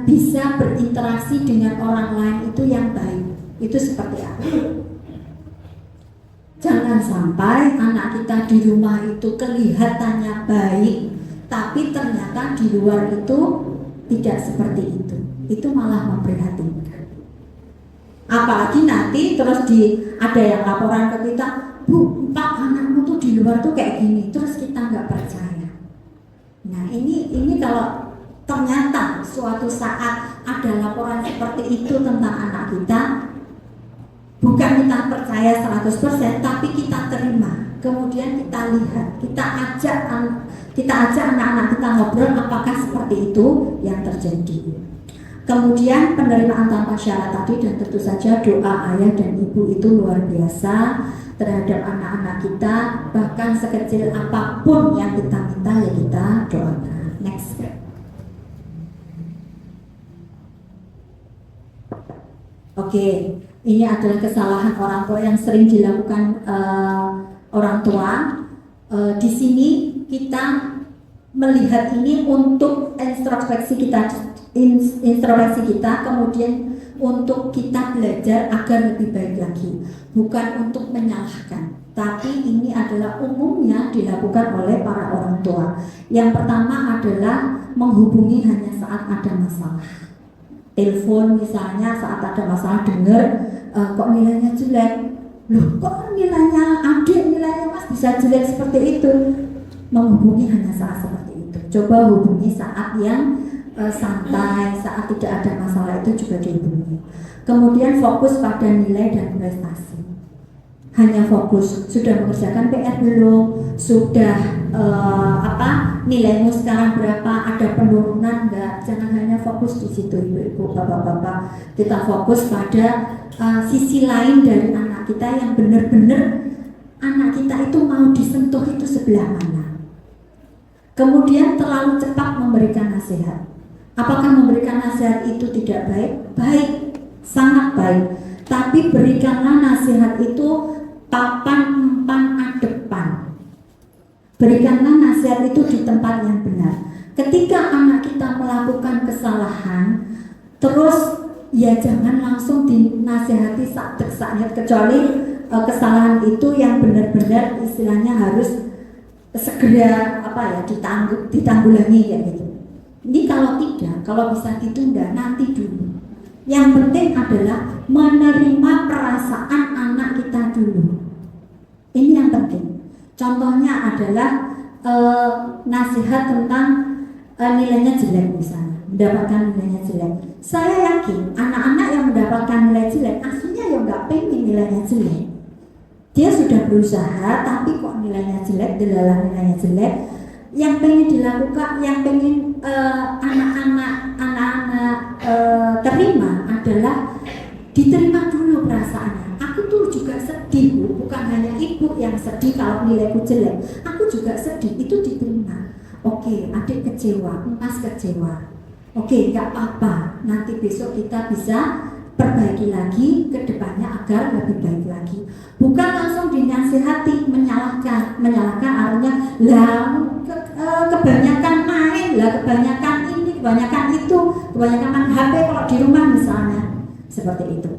bisa berinteraksi dengan orang lain itu yang baik. Itu seperti apa? Jangan sampai anak kita di rumah itu kelihatannya baik, tapi ternyata di luar itu tidak seperti itu. Itu malah memprihatinkan. Apalagi nanti terus ada yang laporan ke kita, Bu, Pak, anakmu tuh di luar tuh kayak gini, terus kita nggak percaya. Nah ini kalau ternyata suatu saat ada laporan seperti itu tentang anak kita, bukan kita percaya 100%, tapi kita terima. Kemudian kita lihat, kita ajak anak-anak kita ngobrol apakah seperti itu yang terjadi. Kemudian penerimaan tanpa syarat tadi, dan tentu saja doa ayah dan ibu itu luar biasa terhadap anak-anak kita. Bahkan sekecil apapun yang kita minta ya kita doakan. Next. Oke, ini adalah kesalahan orang tua yang sering dilakukan orang tua. Di sini kita melihat ini untuk introspeksi kita, kemudian untuk kita belajar agar lebih baik lagi, bukan untuk menyalahkan. Tapi ini adalah umumnya dilakukan oleh para orang tua. Yang pertama adalah menghubungi hanya saat ada masalah. Telepon misalnya saat ada masalah, dengar kok nilainya jelek, loh kok nilainya adik, nilainya mas bisa jelek seperti itu. Menghubungi hanya saat seperti itu. Coba hubungi saat yang santai, saat tidak ada masalah, itu juga dihubungi. Kemudian fokus pada nilai dan prestasi. Hanya fokus, sudah mengerjakan PR belum, sudah nilaimu sekarang berapa, ada penurunan enggak. Jangan hanya fokus di situ ibu-ibu, bapak-bapak. Kita fokus pada sisi lain dari anak kita yang benar-benar anak kita itu mau disentuh itu sebelah mana. Kemudian terlalu cepat memberikan nasihat. Apakah memberikan nasihat itu tidak baik? Baik, sangat baik. Tapi berikanlah nasihat itu papan empan adepan. Berikanlah nasihat itu di tempat yang benar. Ketika anak kita melakukan kesalahan, terus ya jangan langsung dinasihati sak-sak, kecuali kesalahan itu yang benar-benar istilahnya harus segera ditanggulangi ya gitu. Ini kalau tidak, kalau bisa ditunda nanti dulu. Yang penting adalah menerima perasaan anak kita dulu. Ini yang penting. Contohnya adalah nasihat tentang nilainya jelek misalnya, mendapatkan nilainya jelek. Saya yakin anak-anak yang mendapatkan nilai jelek aslinya ya nggak pengen nilainya jelek. Dia sudah berusaha tapi kok nilainya jelek, nilainya jelek. Yang pengen dilakukan, yang pengen anak-anak terima adalah diterima dulu perasaannya. Aku tuh juga sedih, Bu. Bukan hanya ibu yang sedih kalau nilaiku jelek, aku juga sedih, itu diterima. Oke, adik kecewa, mas kecewa. Oke, nggak apa-apa, nanti besok kita bisa perbaiki lagi ke depannya agar lebih baik lagi. Bukan langsung dinasihati, menyalahkan artinya kebanyakan main lah, kebanyakan ini, kebanyakan itu, kebanyakan main HP kalau di rumah misalnya, seperti itu.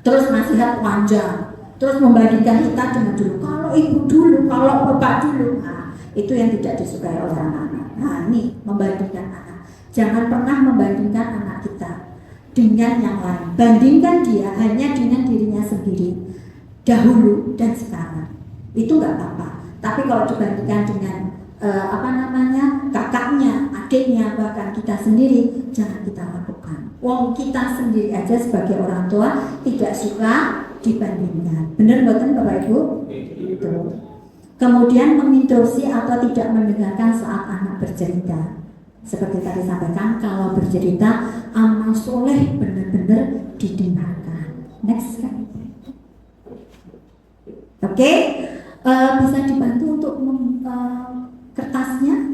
Terus nasihat panjang, terus membandingkan kita dengan dulu, kalau ibu dulu, kalau bapak dulu. Nah, itu yang tidak disukai oleh anak-anak. Nah, ini membandingkan anak. Jangan pernah membandingkan anak kita dengan yang lain. Bandingkan dia hanya dengan dirinya sendiri, dahulu dan sekarang. Itu nggak apa-apa. Tapi kalau dibandingkan dengan kakaknya, adiknya, bahkan kita sendiri, jangan kita lakukan. Wong kita sendiri aja sebagai orang tua tidak suka dibandingkan. Benar buatan Bapak Ibu? Itu. Kemudian menginterupsi atau tidak mendengarkan saat anak bercerita. Seperti tadi sampaikan, kalau bercerita amal soleh benar-benar didengarkan. Next kan? Oke, bisa dibantu untuk kertasnya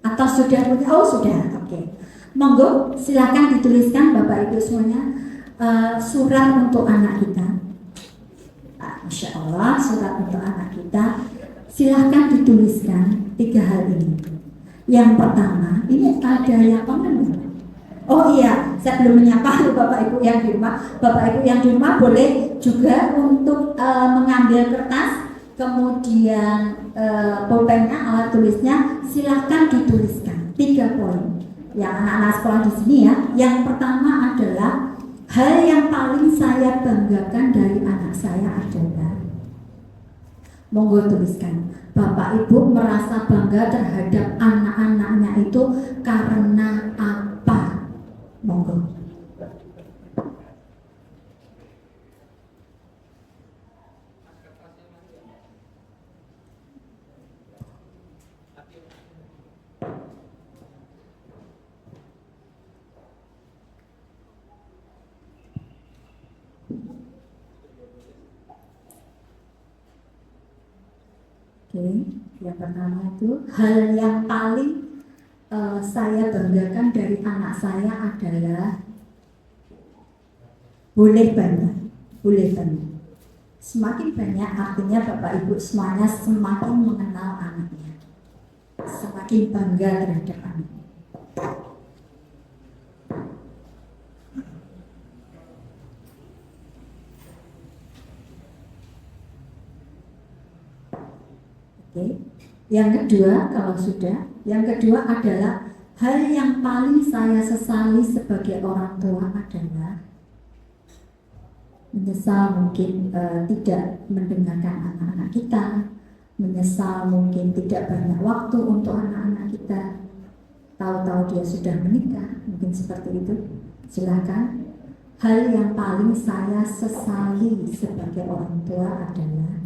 atau sudah punya? Oh sudah, oke. Monggo silakan dituliskan Bapak Ibu semuanya. surat untuk anak kita. Masya Allah, surat untuk anak kita. Silahkan dituliskan 3 hal ini. Yang pertama, ini ada yang komen. Oh iya, saya belum menyapa Bapak Ibu yang di rumah. Bapak Ibu yang di rumah boleh juga untuk mengambil kertas, kemudian pulpennya, alat tulisnya, silahkan dituliskan 3 poin. Yang anak-anak sekolah di sini ya. Yang pertama adalah hal yang paling saya banggakan dari anak saya adalah, monggo tuliskan. Bapak Ibu merasa bangga terhadap anak-anaknya itu karena apa? Monggo. Oke, yang pertama itu hal yang paling saya banggakan dari anak saya adalah boleh banyak. Semakin banyak artinya Bapak Ibu semuanya semakin mengenal anaknya, semakin bangga terhadap anaknya. Yang kedua, kalau sudah, yang kedua adalah hal yang paling saya sesali sebagai orang tua adalah menyesal mungkin tidak mendengarkan anak-anak kita, menyesal mungkin tidak banyak waktu untuk anak-anak kita. Tahu-tahu dia sudah menikah, mungkin seperti itu. Silakan. Hal yang paling saya sesali sebagai orang tua adalah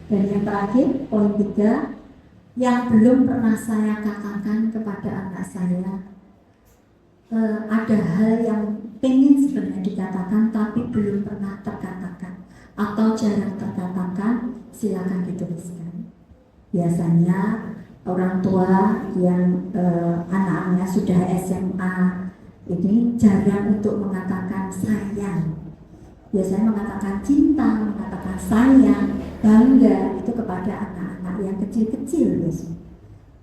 dan yang terakhir, poin 3, yang belum pernah saya katakan kepada anak saya, ada hal yang pengen sebenarnya dikatakan tapi belum pernah terkatakan atau jarang terkatakan, silakan dituliskan. Biasanya orang tua yang anak-anaknya sudah SMA ini jarang untuk mengatakan sayang. Biasanya mengatakan cinta, mengatakan sayang, bangga itu kepada anak-anak yang kecil-kecil biasanya.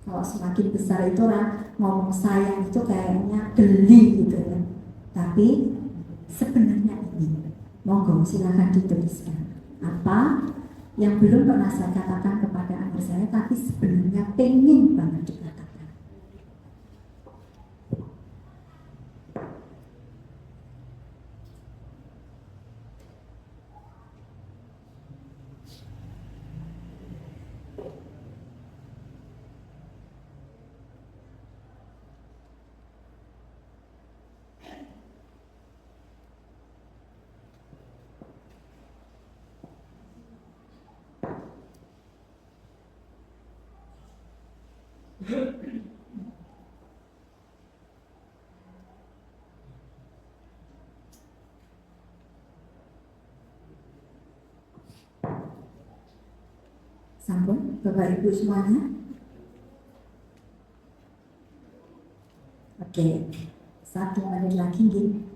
Kalau semakin besar itu orang ngomong sayang itu kayaknya geli gitu ya. Tapi sebenarnya ini, monggo silakan dituliskan. Apa yang belum pernah saya katakan kepada anak saya, tapi sebenarnya pengen banget dikatakan. Sampun, Bapak Ibu semuanya. Oke, 1 menit lagi nggih.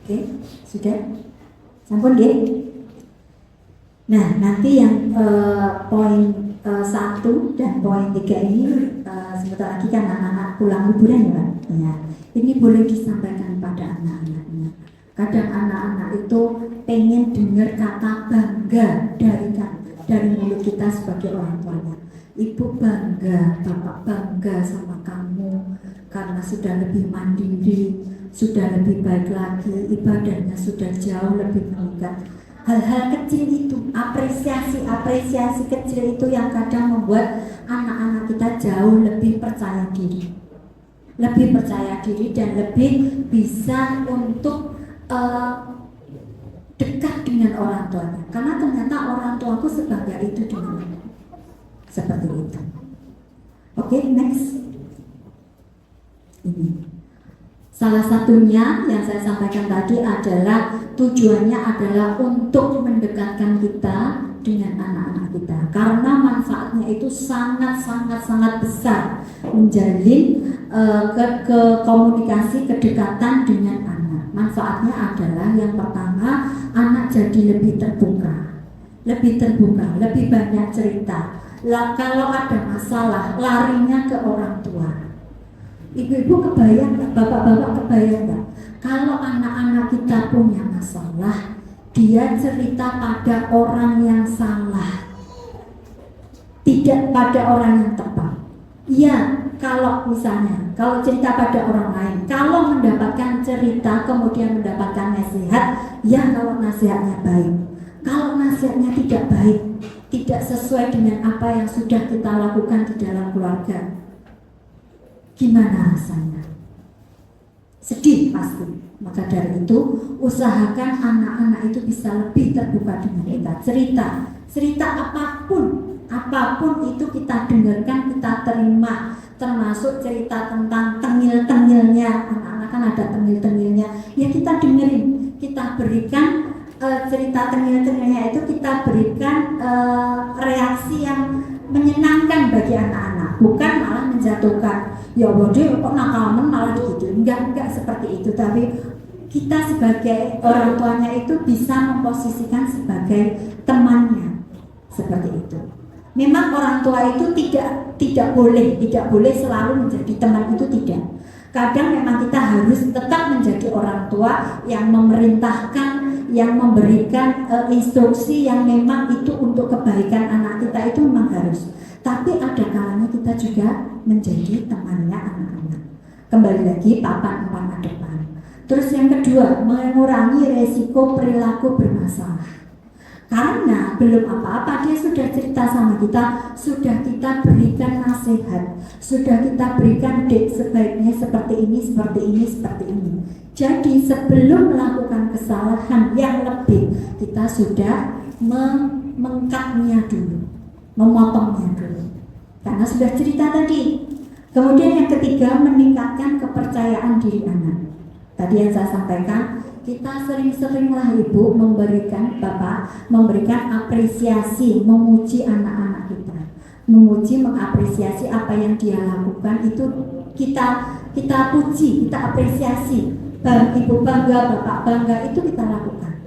Oke, sudah? Sampun nggih? Nah, nanti yang poin 1 dan poin 3 ini sebentar lagi kan anak-anak pulang liburan ya Pak? Ya, ini boleh disampaikan pada anak-anaknya. Kadang anak-anak itu pengen dengar kata bangga dari mulut kita sebagai orang tuanya. Ibu bangga, bapak bangga sama kamu karena sudah lebih mandiri, sudah lebih baik lagi, ibadahnya sudah jauh lebih meningkat. Hal-hal kecil itu, apresiasi kecil itu yang kadang membuat anak-anak kita jauh lebih percaya diri. Lebih percaya diri dan lebih bisa untuk dekat dengan orang tuanya. Karena ternyata orang tuaku sebangga itu dengan aku. Seperti itu. Oke, next. Ini. Salah satunya yang saya sampaikan tadi adalah tujuannya adalah untuk mendekatkan kita dengan anak-anak kita. Karena manfaatnya itu sangat besar menjalin ke komunikasi kedekatan dengan anak. Manfaatnya adalah yang pertama, anak jadi lebih terbuka, lebih banyak cerita. Kalau ada masalah, larinya ke orang tua. Ibu-ibu kebayang nggak, bapak-bapak kebayang nggak? Kalau anak-anak kita punya masalah, dia cerita pada orang yang salah, tidak pada orang yang tepat. Iya, kalau misalnya, kalau cerita pada orang lain, kalau mendapatkan cerita kemudian mendapatkan nasihat, ya kalau nasihatnya baik. Kalau nasihatnya tidak baik, tidak sesuai dengan apa yang sudah kita lakukan di dalam keluarga, gimana rasanya? Sedih pasti. Maka dari itu, usahakan anak-anak itu bisa lebih terbuka dengan kita. Cerita apapun itu kita dengarkan, kita terima. Termasuk cerita tentang tengil-tengilnya, anak-anak kan ada tengil-tengilnya, ya kita dengerin, kita berikan cerita tengil-tengilnya itu, kita berikan reaksi yang menyenangkan bagi anak-anak, bukan malah menjatuhkan. Ya bodoh kok nakalamen malah gitu. Enggak seperti itu, tapi kita sebagai orang tuanya itu bisa memposisikan sebagai temannya. Seperti itu. Memang orang tua itu tidak boleh selalu menjadi teman, itu tidak. Kadang memang kita harus tetap menjadi orang tua yang memerintahkan, yang memberikan instruksi yang memang itu untuk kebaikan anak kita, itu memang harus. Tapi ada kalanya kita juga menjadi temannya anak-anak. Kembali lagi papan masa depan. Terus yang kedua, mengurangi resiko perilaku bermasalah. Karena belum apa-apa dia sudah cerita sama kita, sudah kita berikan nasihat, sudah kita berikan sebaiknya seperti ini. Jadi sebelum melakukan kesalahan yang lebih, kita sudah mengangkatnya dulu, memotongnya dulu. Karena sudah cerita tadi. Kemudian yang ketiga, meningkatkan kepercayaan diri anak. Tadi yang saya sampaikan, kita sering-seringlah ibu memberikan apresiasi, memuji anak-anak kita, memuji, mengapresiasi apa yang dia lakukan, itu kita puji, kita apresiasi. Ibu bangga, bapak bangga, itu kita lakukan.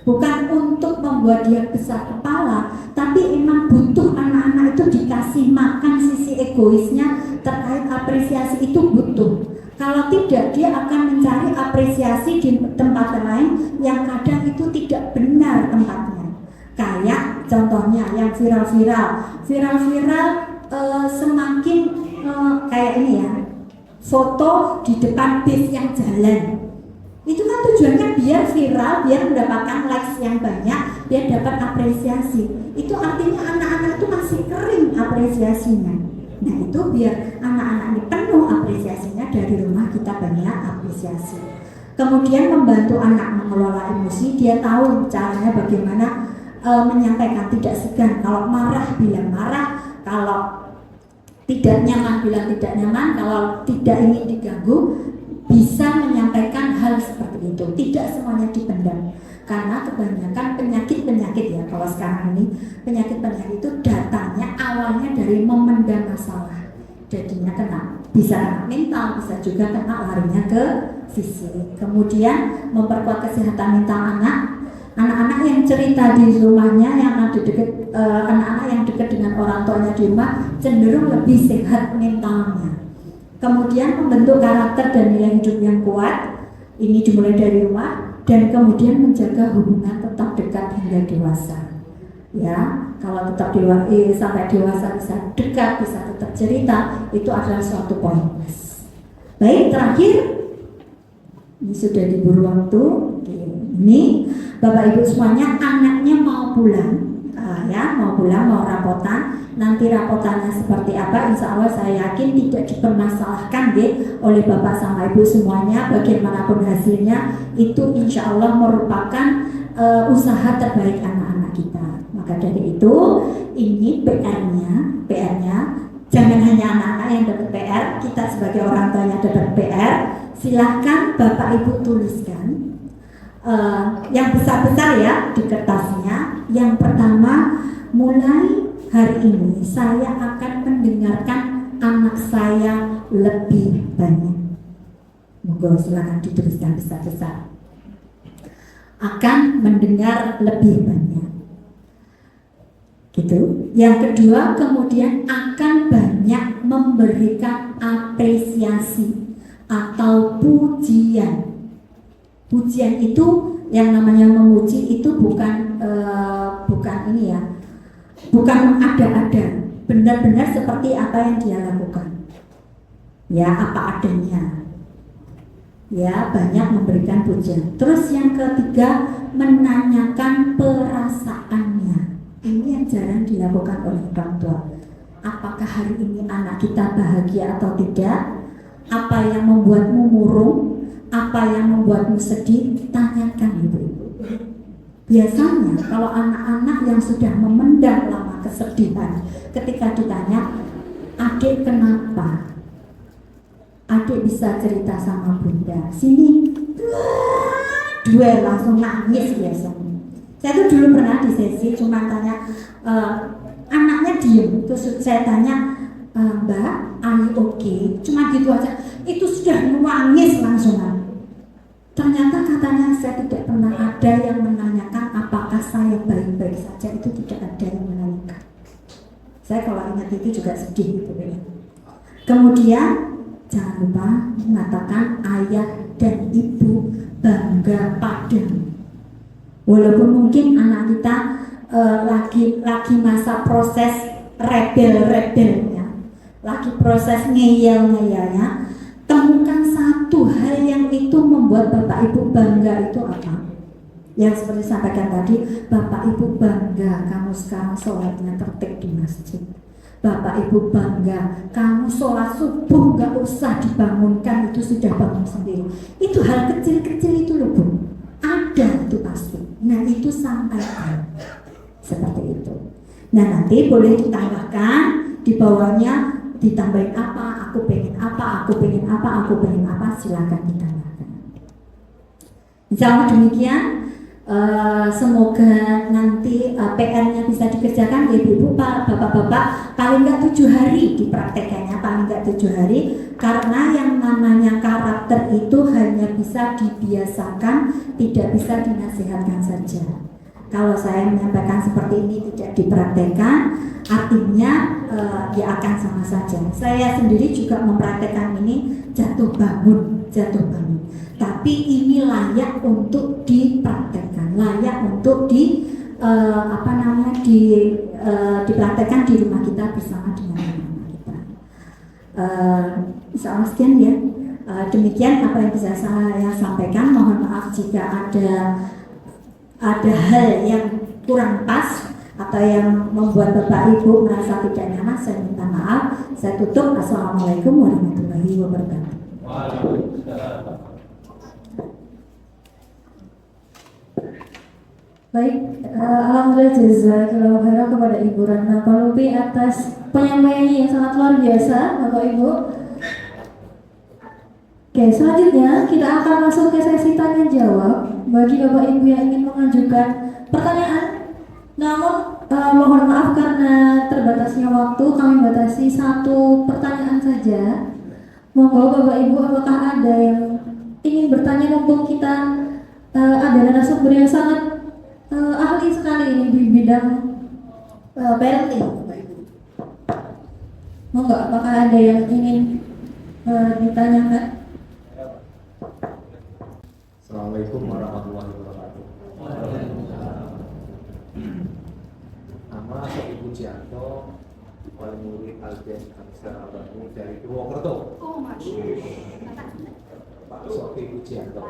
Bukan untuk membuat dia besar kepala, tapi emang butuh anak-anak itu dikasih makan sisi egoisnya terkait apresiasi, itu butuh. Kalau tidak, dia akan mencari apresiasi di tempat lain yang kadang itu tidak benar tempatnya. Kayak contohnya yang viral, semakin kayak ini ya, foto di depan bis yang jalan. Itu kan tujuannya biar viral, biar mendapatkan likes yang banyak, biar dapat apresiasi. Itu artinya anak-anak itu masih kering apresiasinya. Nah itu biar anak-anak ini penuh apresiasinya, dari rumah kita banyak apresiasi. Kemudian membantu anak mengelola emosi, dia tahu caranya bagaimana menyampaikan, tidak segan. Kalau marah bilang marah, kalau tidak nyaman bilang tidak nyaman, kalau tidak ingin diganggu, bisa menyampaikan hal seperti itu. Tidak semuanya dipendam. Karena kebanyakan penyakit ya, kalau sekarang ini penyakit itu datangnya awalnya dari memendam masalah, jadinya bisa mental, bisa juga kena larinya ke fisik. Kemudian memperkuat kesehatan mental anak-anak yang cerita di rumahnya, yang ada dekat anak-anak yang dekat dengan orang tuanya di rumah cenderung lebih sehat mentalnya. Kemudian membentuk karakter dan nilai hidup yang kuat, ini dimulai dari rumah, dan kemudian menjaga hubungan tetap dekat hingga dewasa. Ya, kalau tetap sampai dewasa bisa dekat, bisa tetap cerita, itu adalah suatu poin plus. Baik, terakhir, ini sudah diburu waktu. Ini Bapak Ibu semuanya, anaknya mau pulang, mau pulang, mau rapotan. Nanti rapotannya seperti apa, insya Allah saya yakin tidak dipermasalahkan oleh Bapak sama Ibu semuanya. Bagaimanapun hasilnya, itu insya Allah merupakan usaha terbaik anak-anak kita. Maka dari itu, ini PR-nya jangan hanya anak-anak yang dapat PR, kita sebagai orang tua yang dapat PR. Silahkan Bapak Ibu tuliskan yang besar-besar ya di kertasnya. Yang pertama, mulai hari ini saya akan mendengarkan anak saya lebih banyak. Monggo silahkan dituliskan besar-besar. Akan mendengar lebih banyak. Gitu. Yang kedua, kemudian akan banyak memberikan apresiasi atau pujian. Pujian itu yang namanya memuji itu bukan ini ya, bukan ada-ada, benar-benar seperti apa yang dia lakukan, ya apa adanya, ya banyak memberikan pujian. Terus yang ketiga, menanyakan perasaannya. Ini yang jarang dilakukan oleh orang tua. Apakah hari ini anak kita bahagia atau tidak? Apa yang membuatmu murung? Apa yang membuatmu sedih? Tanyakan ibu-ibu. Biasanya kalau anak-anak yang sudah memendam lama kesedihan, ketika ditanya, adik kenapa? Adik bisa cerita sama bunda. Sini, dua langsung nangis biasanya. Saya tuh dulu pernah di sesi cuma tanya, anaknya diem, terus saya tanya, Mbak, are you okay? Cuma gitu aja, itu sudah nangis langsung. Ternyata katanya saya tidak pernah ada yang menanyakan apakah saya baik-baik saja, itu tidak ada yang menanyakan. Saya kalau ingat itu juga sedih gitu ya. Kemudian jangan lupa mengatakan ayah dan ibu bangga padamu. Walaupun mungkin anak kita lagi masa proses rebel-rebelnya, lagi proses ngeyel-ngeyelnya, temukan satu hal yang itu membuat Bapak Ibu bangga. Itu apa? Yang seperti sampaikan tadi, Bapak Ibu bangga kamu sekarang sholatnya tertib di masjid. Bapak Ibu bangga kamu sholat subuh gak usah dibangunkan, itu sudah bangun sendiri. Itu hal kecil-kecil itu loh Bu, ada itu pasti. Nah itu sampaikan seperti itu. Nah nanti boleh ditambahkan di bawahnya, ditambahin apa, aku pengen apa, aku pengen apa, aku pengen apa, silakan ditambahkan. Insya Allah demikian. Semoga nanti PR-nya bisa dikerjakan ya ibu-ibu, bapak-bapak, paling nggak 7 hari dipraktekannya, paling nggak 7 hari, karena yang namanya karakter itu hanya bisa dibiasakan, tidak bisa dinasihatkan saja. Kalau saya menyampaikan seperti ini tidak dipraktekkan, artinya ya akan sama saja. Saya sendiri juga mempraktekkan ini jatuh bangun. Tapi ini layak untuk dipraktekkan, layak untuk dipraktekkan di rumah kita bersama dengan anak-anak kita. Insya Allah sekian ya. Demikian apa yang bisa saya sampaikan. Mohon maaf jika ada hal yang kurang pas atau yang membuat Bapak Ibu merasa tidak nyaman, saya minta maaf. Saya tutup. Assalamualaikum warahmatullahi wabarakatuh. Baik, alhamdulillah jazakallahu khairan kepada Ibu Ratna Palupi atas penyampaiannya yang sangat luar biasa, Bapak Ibu. Oke, selanjutnya kita akan masuk ke sesi tanya jawab. Bagi Bapak Ibu yang ingin mengajukan pertanyaan, namun mohon maaf karena terbatasnya waktu, kami batasi 1 pertanyaan saja. Monggo Bapak Ibu, apakah ada yang ingin bertanya mumpung kita ada narasumber yang sangat ahli sekali ini di bidang parenting. Mau nggak? Apakah ada yang ingin ditanyakan? Assalamualaikum warahmatullahi wabarakatuh. Nama Sofi Pujianto, wali murid Alben Hamzah Abani dari Purwokerto. Pak Sofi Pujianto.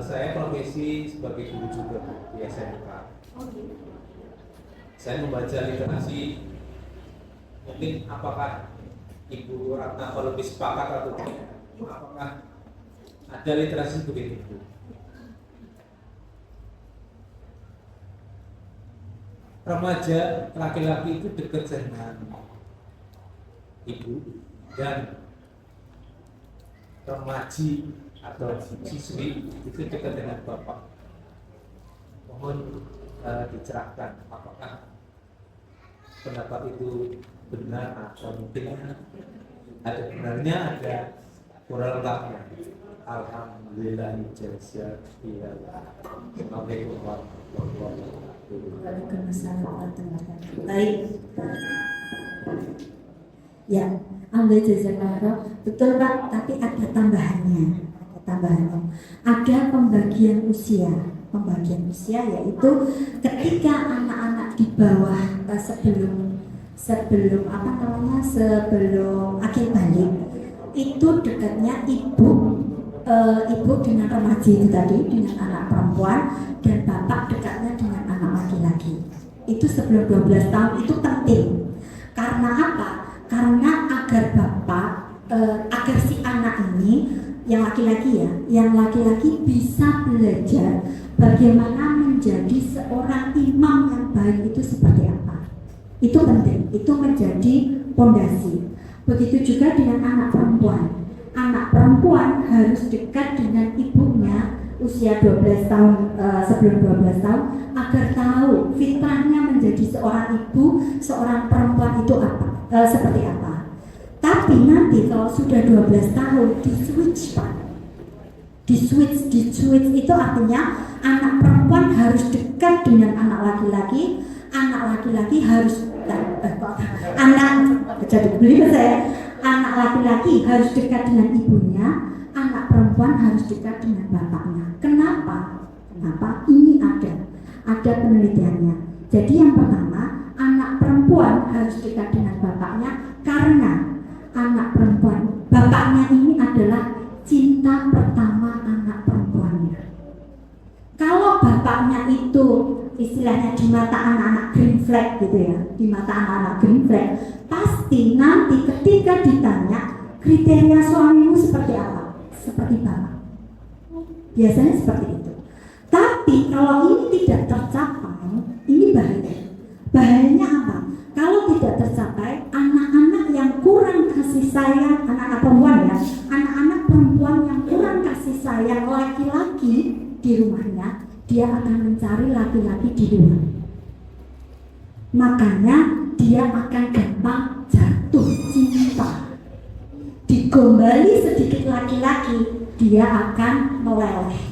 Saya profesi sebagai guru juga di SMK. Saya membaca literasi. Mungkin apakah Ibu Ratna lebih sepakat atau tidak? Apakah ada literasi begitu? Remaja laki-laki itu dekat dengan ibu dan remaji atau siswi itu dekat dengan bapak. Mohon dicerahkan apakah pendapat itu benar atau mungkin ada benarnya, ada kurang lengkapnya. Alhamdulillah ijazah. Assalamualaikum warahmatullahi wabarakatuh. Waalaikumsalam warahmatullahi wabarakatuh. Baik. Ya, alhamdulillah. Betul Pak, tapi ada tambahannya. Ada pembagian usia. Pembagian usia yaitu ketika anak-anak di bawah sebelum akhir balik itu dekatnya ibu dengan remaja itu tadi, dengan anak perempuan, dan bapak dekatnya dengan anak laki-laki. Itu sebelum 12 tahun itu penting. Karena apa? Karena agar bapak agar si anak ini yang laki-laki bisa belajar bagaimana menjadi seorang imam yang baik itu seperti apa. Itu penting, itu menjadi pondasi. Begitu juga dengan anak perempuan. Anak perempuan harus dekat dengan ibunya usia 12 tahun, sebelum 12 tahun, agar tahu fitrahnya menjadi seorang ibu, seorang perempuan itu apa, seperti apa. Tapi nanti kalau sudah 12 tahun di switch Pak. Di switch itu artinya anak perempuan harus dekat dengan anak laki-laki harus anak laki-laki harus dekat dengan ibunya, anak perempuan harus dekat dengan bapaknya. Kenapa? Ini ada penelitiannya. Jadi yang pertama, anak perempuan harus dekat dengan bapaknya karena anak perempuan, bapaknya ini adalah cinta pertama anak perempuannya. Kalau bapaknya itu istilahnya di mata anak-anak green flag gitu ya, di mata anak-anak green flag, pasti nanti ketika ditanya kriteria suamimu seperti apa, seperti bapak, biasanya seperti itu. Tapi kalau ini tidak tercapai, ini bahayanya apa? Kalau tidak tercapai, anak-anak yang kurang kasih sayang, anak-anak perempuan ya, anak-anak perempuan yang kurang kasih sayang laki-laki di rumahnya, dia akan mencari laki-laki di luar. Makanya dia akan gampang jatuh cinta. Digombali sedikit laki-laki, dia akan meleleh.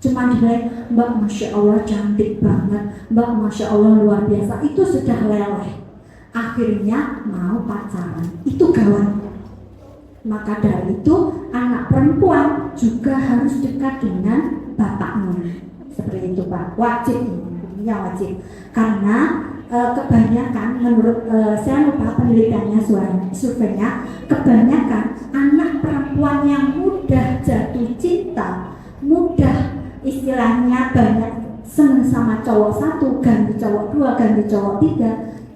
Cuma dilihat, Mbak Masya Allah cantik banget, Mbak Masya Allah luar biasa, itu sudah leleh. Akhirnya mau pacaran, itu gawat. Maka dari itu anak perempuan juga harus dekat dengan bapaknya. Seperti itu Pak, wajib ini wajib. Karena kebanyakan menurut saya lupa penelitiannya, surveinya, kebanyakan anak perempuan yang mudah jatuh cinta, mudah istilahnya banyak senang sama cowok satu, ganti cowok dua, ganti cowok tiga,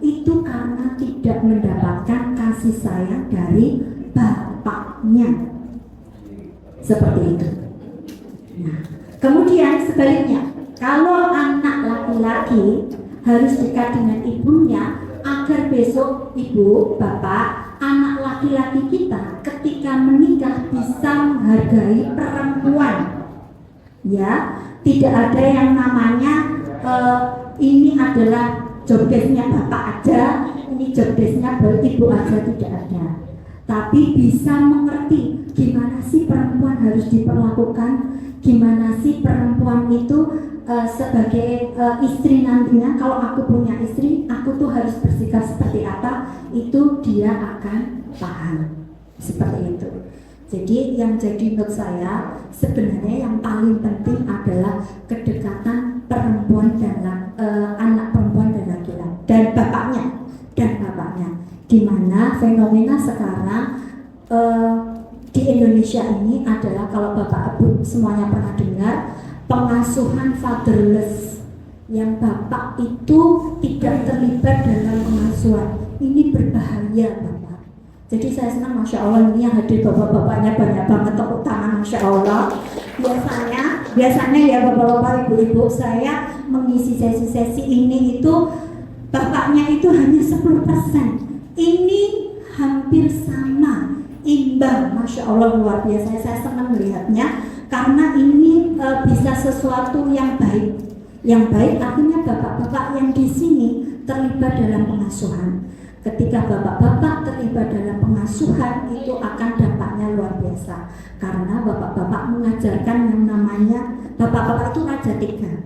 itu karena tidak mendapatkan kasih sayang dari bapaknya. Seperti itu. Nah, kemudian sebaliknya, kalau anak laki-laki harus dekat dengan ibunya agar besok ibu, bapak, anak laki-laki kita ketika menikah bisa menghargai perempuan. Ya, tidak ada yang namanya ini adalah job desk-nya bapak aja, ini job desk-nya ibu aja, tidak ada. Tapi bisa mengerti gimana sih perempuan harus diperlakukan, gimana sih perempuan itu sebagai istri nantinya, kalau aku punya istri, aku tuh harus bersikap seperti apa, itu dia akan paham seperti itu. Jadi yang jadi menurut saya sebenarnya yang paling penting adalah kedekatan perempuan dan anak perempuan dan laki-laki dan bapaknya, di mana fenomena sekarang di Indonesia ini adalah, kalau bapak ibu semuanya pernah dengar, pengasuhan fatherless, yang bapak itu tidak terlibat dalam pengasuhan. Ini berbahaya bapak. Jadi saya senang, Masya Allah, ini yang hadir bapak-bapaknya banyak banget, tepuk tangan, Masya Allah. Biasanya ya bapak-bapak, ibu-ibu, saya mengisi sesi-sesi ini itu bapaknya itu hanya 10%. Ini hampir sama, imbang, Masya Allah, luar biasa. Saya senang melihatnya karena ini bisa sesuatu yang baik. Yang baik artinya bapak-bapak yang di sini terlibat dalam pengasuhan. Ketika bapak-bapak terlibat dalam pengasuhan, itu akan dampaknya luar biasa. Karena bapak-bapak mengajarkan yang namanya, bapak-bapak itu raja 3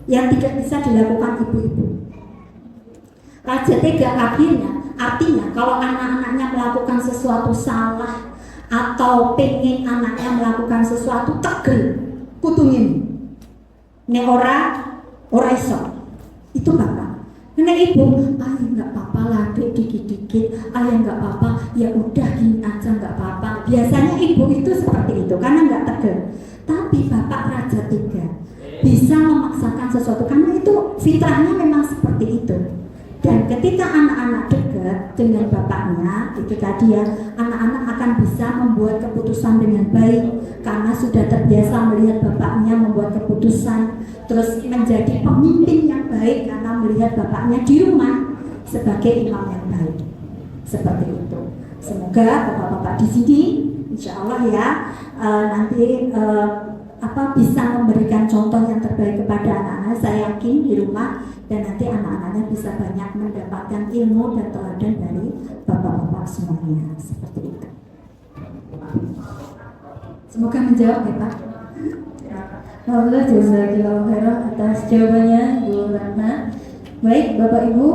yang tidak bisa dilakukan ibu-ibu. Raja 3 artinya kalau anak-anaknya melakukan sesuatu salah atau pengen anaknya melakukan sesuatu, tegel, kutungin. Nek ora iso. Itu bapak. Nek ibu, ayah nggak apa-apa lah, dikit-dikit. Ayah nggak apa-apa, ya udah gini aja nggak apa-apa. Biasanya ibu itu seperti itu karena nggak tegel. Tapi bapak raja 3 bisa memaksakan sesuatu karena itu fitrahnya memang seperti itu. Dan ketika anak-anak dekat dengan bapaknya, itu tadi ya, anak-anak akan bisa membuat keputusan dengan baik karena sudah terbiasa melihat bapaknya membuat keputusan, terus menjadi pemimpin yang baik karena melihat bapaknya di rumah sebagai imam yang baik. Seperti itu. Semoga bapak-bapak di sini, insya Allah ya, nanti bisa memberikan contoh yang terbaik kepada anak-anak. Saya yakin di rumah, dan nanti anak-anaknya bisa banyak mendapatkan ilmu dan teladan dari bapak-bapak semuanya. Seperti itu. Semoga menjawab ya Pak. Alhamdulillah, jazakallahu khairan atas jawabannya Bu Ratna. Baik Bapak Ibu,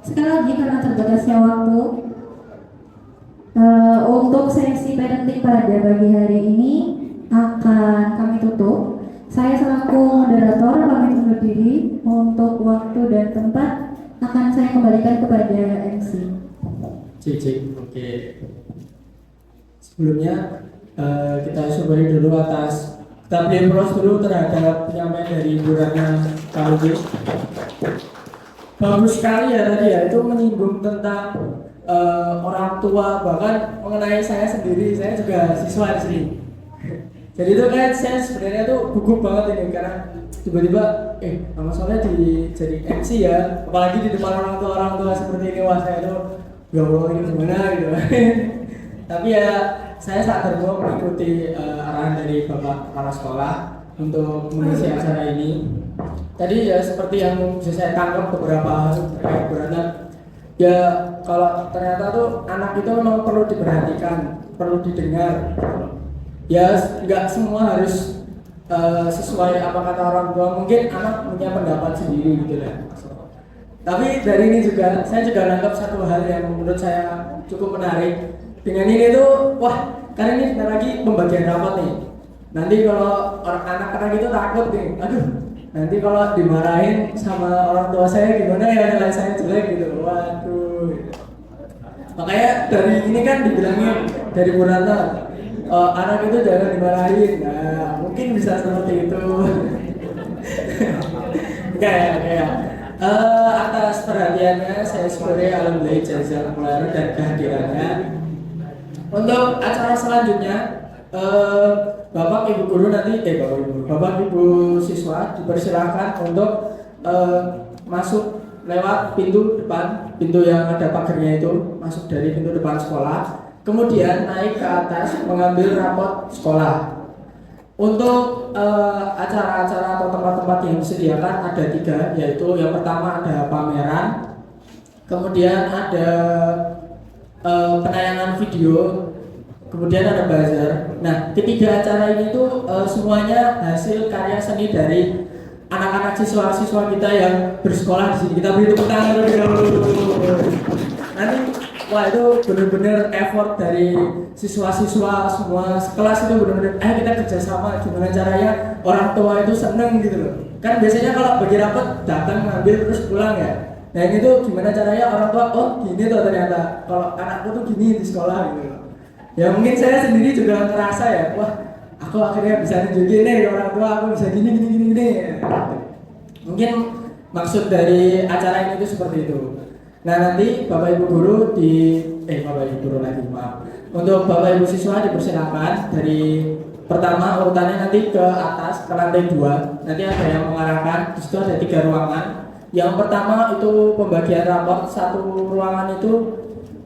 sekali lagi karena terbatasnya waktu, untuk sesi parenting pada pagi hari ini akan kami tutup. Saya selaku moderator pamit undur diri. Untuk waktu dan tempat akan saya kembalikan kepada MC. Cik, oke. Sebelumnya kita syukuri dulu atas, kita beri aplaus dulu terhadap penyampaian dari Bu Ratna Kalugi. Bagus sekali ya tadi ya, itu menyinggung tentang orang tua, bahkan mengenai saya sendiri. Saya juga siswa di sini. Jadi itu kan saya sebenarnya tuh gugup banget ini karena tiba-tiba nama soalnya jadi MC ya, apalagi di depan orang tua seperti ini. Wah, saya tuh gak mau ini gimana gitu. Tapi ya saya sangat terbuka mengikuti arahan dari Bapak Kepala Sekolah untuk mengisi acara ini. Tadi ya seperti yang bisa saya tangkap beberapa hal terkait beranat. Ya kalau ternyata tuh anak itu memang perlu diperhatikan, perlu didengar. Ya nggak semua harus sesuai apa kata orang tua. Mungkin anak punya pendapat sendiri gitu ya. Tapi dari ini juga saya juga nangkap satu hal yang menurut saya cukup menarik. Dengan ini tuh, wah, karena ini sebentar lagi pembagian rapat nih. Nanti kalau anak-anak itu takut nih, aduh, nanti kalau dimarahin sama orang tua saya gimana ya, nilai saya jelek gitu. Waduh. Makanya dari ini kan dibilangin dari Bu Ratna, anak itu jangan dimarahin. Nah, mungkin bisa seperti itu. Kayak atas perhatiannya saya syukuri, alhamdulillah, jazakumullah dan kehadirannya. Untuk acara selanjutnya, Bapak Ibu guru nanti, Bapak Ibu siswa dipersilakan untuk masuk lewat pintu depan, pintu yang ada pagarnya itu, masuk dari pintu depan sekolah, kemudian naik ke atas mengambil rapot sekolah. Untuk acara-acara atau tempat-tempat yang disediakan ada 3, yaitu yang pertama ada pameran, kemudian ada penayangan video, kemudian ada bazar. Nah, ketiga acara ini tuh semuanya hasil karya seni dari anak-anak siswa-siswa kita yang bersekolah di sini. Kita beri tepuk tangan terlebih dahulu. Nanti, wah itu benar-benar effort dari siswa-siswa semua sekelas itu benar-benar. Kita kerjasama gimana caranya orang tua itu seneng gitu loh. Kan biasanya kalau bagi rapat datang ngambil terus pulang ya. Nah ini tuh gimana caranya orang tua, oh gini tuh ternyata kalau anakku tuh gini di sekolah gitu. Ya mungkin saya sendiri juga ngerasa ya, wah aku akhirnya bisa nunjukin nih orang tua aku bisa gini. Mungkin maksud dari acara ini tuh seperti itu. Nah nanti Bapak Ibu Guru Bapak Ibu Guru lagi maaf. Untuk Bapak Ibu siswa dipersilakan dari pertama urutannya nanti ke atas ke lantai 2. Nanti ada yang mengarahkan. Di situ ada 3 ruangan. Yang pertama itu pembagian raport. Satu ruangan itu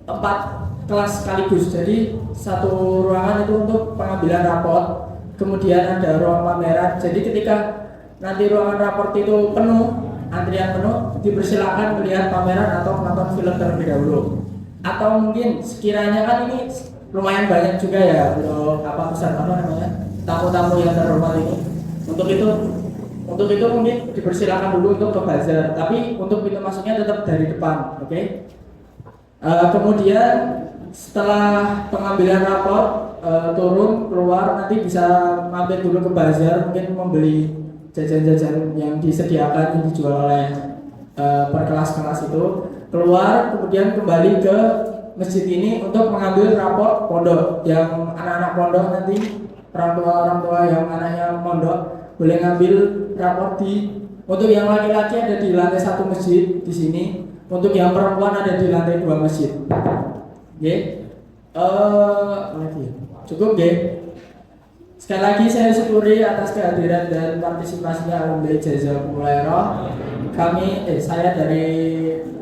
4 kelas sekaligus, jadi satu ruangan itu untuk pengambilan raport, kemudian ada ruang pameran. Jadi ketika nanti ruangan raport itu penuh, antrian penuh, dipersilakan melihat pameran atau menonton film terlebih dahulu. Atau mungkin sekiranya kan ini lumayan banyak juga ya untuk tamu-tamu yang terhormat ini. Untuk itu mungkin dipersilakan dulu untuk ke bazar, tapi untuk pintu masuknya tetap dari depan, oke? Kemudian setelah pengambilan raport turun keluar nanti bisa mampir dulu ke bazar, mungkin membeli jajan-jajan yang disediakan yang dijual oleh per kelas-kelas itu, keluar kemudian kembali ke masjid ini untuk mengambil raport pondok. Yang anak-anak pondok nanti orang tua yang anaknya pondok boleh ngambil raport untuk yang laki-laki ada di lantai 1 masjid di sini, untuk yang perempuan ada di lantai 2 masjid. Cukup sekali lagi saya syukuri atas kehadiran dan partisipasinya. Alhamdulillah jazakumullah. Saya dari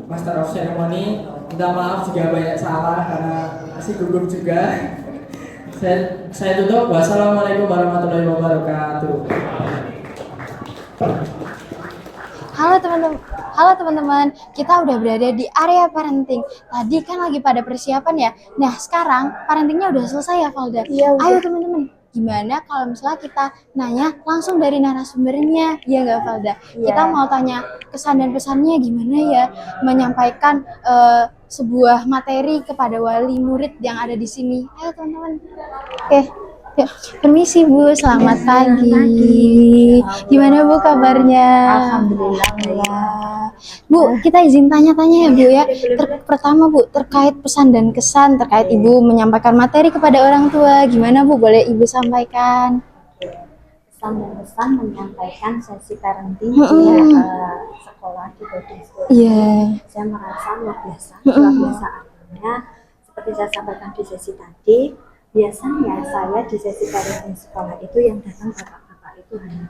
Master of Ceremony minta maaf jika banyak salah karena masih gugup juga. Saya tutup. Wassalamualaikum warahmatullahi wabarakatuh. Halo teman-teman, kita udah berada di area parenting. Tadi kan lagi pada persiapan ya. Nah sekarang parentingnya udah selesai ya Valda? Iya, Ayo teman-teman, gimana kalau misalnya kita nanya langsung dari narasumbernya, ya nggak Valda? Iya. Kita mau tanya kesan dan pesannya gimana ya, menyampaikan sebuah materi kepada wali murid yang ada di sini. Ayo teman-teman. Oke. Yuk, permisi Bu, selamat pagi. Gimana Bu kabarnya? Alhamdulillah. Bu, kita izin tanya-tanya ya Bu ya. Pertama Bu, terkait pesan dan kesan terkait Ibu menyampaikan materi kepada orang tua, gimana Bu? Boleh Ibu sampaikan? Pesan dan kesan menyampaikan sesi parenting di sekolah di boarding school. Iya. Saya merasa luar biasa artinya seperti saya sampaikan di sesi tadi. Biasanya saya di sesi parenting sekolah itu yang datang bapak-bapak itu hanya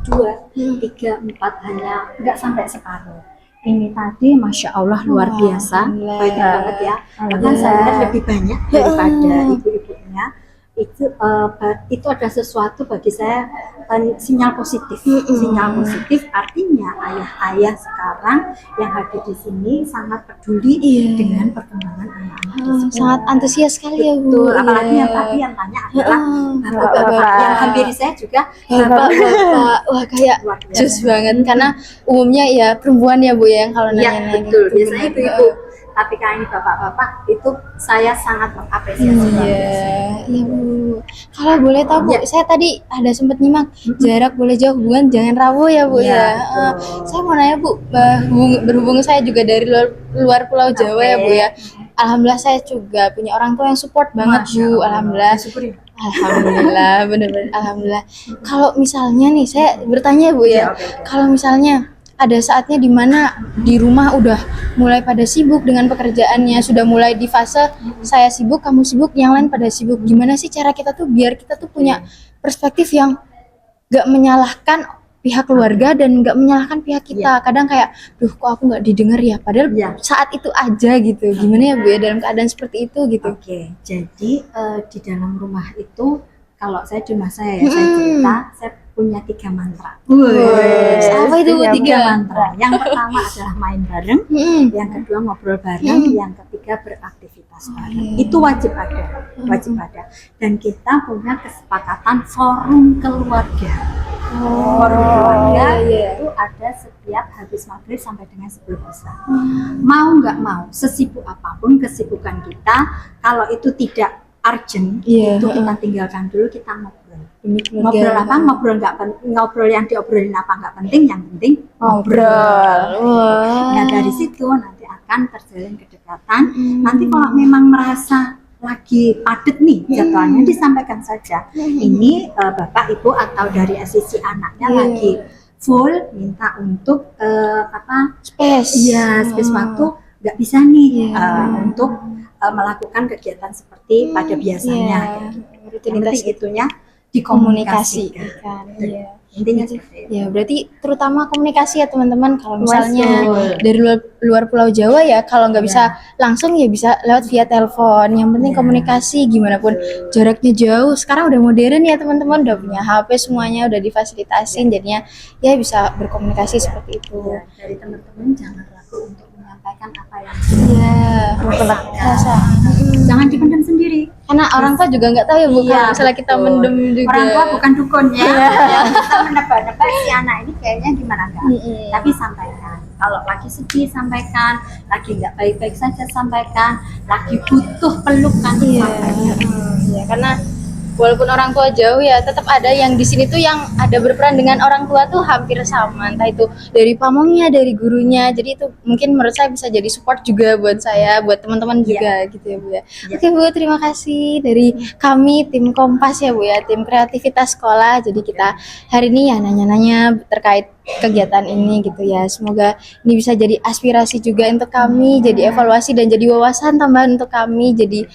2, 3, 4, hanya nggak sampai separuh. Ini tadi Masya Allah luar biasa, banyak banget ya. Bahkan saya lihat lebih banyak daripada ibu-ibunya. Itu ada sesuatu bagi saya sinyal positif. Sinyal positif artinya ayah-ayah sekarang yang hadir di sini sangat peduli dengan perkembangan anak-anak di sekolah. Sangat antusias sekali ya Bu. Betul, apalagi yang tadi yang tanya adalah bapak-bapak yang hampir saya juga bapak-bapak. Wah kayak jus banget karena umumnya ya perempuan ya Bu ya yang kalau nanya-nanya. Betul, biasanya ibu-ibu. Tapi kali ini bapak-bapak itu saya sangat mengapresiasi. Iya Bu. Kalau boleh tahu Bu, saya tadi ada sempat nyimak jarak boleh jauh, hubungan jangan rapuh ya Bu ya. Saya mau nanya Bu, berhubung saya juga dari luar Pulau Jawa ya Bu ya. Alhamdulillah saya juga punya orang tua yang support banget Bu. Alhamdulillah. Alhamdulillah, benar-benar alhamdulillah. Kalau misalnya nih saya bertanya Bu ya, kalau misalnya ada saatnya di mana di rumah udah mulai pada sibuk dengan pekerjaannya, sudah mulai di fase saya sibuk, kamu sibuk, yang lain pada sibuk. Gimana sih cara kita tuh biar kita tuh punya perspektif yang gak menyalahkan pihak keluarga dan gak menyalahkan pihak kita. Kadang kayak, duh kok aku gak didengar ya, padahal saat itu aja gitu. Gimana ya Bu ya dalam keadaan seperti itu gitu. Oke, jadi di dalam rumah itu kalau saya di rumah saya ya, saya cerita, saya punya 3 mantra. Apa itu Bu 3 mantra? Yang pertama adalah main bareng, yang kedua ngobrol bareng, yang ketiga beraktivitas. aktivitas bareng. Itu wajib ada, wajib ada. Dan kita punya kesepakatan forum keluarga. Forum keluarga itu ada setiap habis maghrib sampai dengan sebelum isya. Mau nggak mau, sesibuk apapun kesibukan kita, kalau itu tidak urgent, itu kita tinggalkan dulu, kita ngobrol. Ngobrol apa? Ngobrol yang diobrolin apa nggak penting, yang penting ngobrol. Nah dari situ nanti akan terjalin kedekatan. Nanti kalau memang merasa lagi padat nih jadwalnya, disampaikan saja. Ini bapak ibu atau dari sisi anaknya lagi full, minta untuk space waktu, nggak bisa nih untuk melakukan kegiatan seperti pada biasanya. Yang penting itunya dikomunikasikan. Intinya seperti itu. Ya, berarti terutama komunikasi ya teman-teman. Kalau misalnya dari luar Pulau Jawa ya, kalau nggak bisa langsung ya bisa lewat via telepon. Yang penting komunikasi, gimana pun jaraknya jauh. Sekarang udah modern ya teman-teman, udah punya HP semuanya, udah difasilitasin, jadinya ya bisa berkomunikasi seperti itu. Dari teman-teman jangan ragu untuk menyampaikan apa yang jangan dipendam sendiri. Karena orang tua juga nggak tahu ya Bu, kalau misalnya kita mendem juga. Orang tua bukan dukun ya. Kita menebak-nebak si anak ini kayaknya gimana enggak. Tapi sampaikan. Kalau lagi sedih sampaikan, lagi nggak baik-baik saja sampaikan, lagi butuh pelukan sampaikan. Iya, karena walaupun orang tua jauh ya, tetap ada yang di sini tuh yang ada berperan dengan orang tua tuh hampir sama, entah itu dari pamongnya, dari gurunya. Jadi itu mungkin menurut saya bisa jadi support juga buat saya, buat teman-teman juga gitu ya Bu ya. Oke Bu, terima kasih dari kami tim Kompas ya Bu ya, tim kreativitas sekolah. Jadi kita hari ini ya nanya-nanya terkait kegiatan ini gitu ya. Semoga ini bisa jadi aspirasi juga untuk kami, jadi evaluasi dan jadi wawasan tambahan untuk kami. Jadi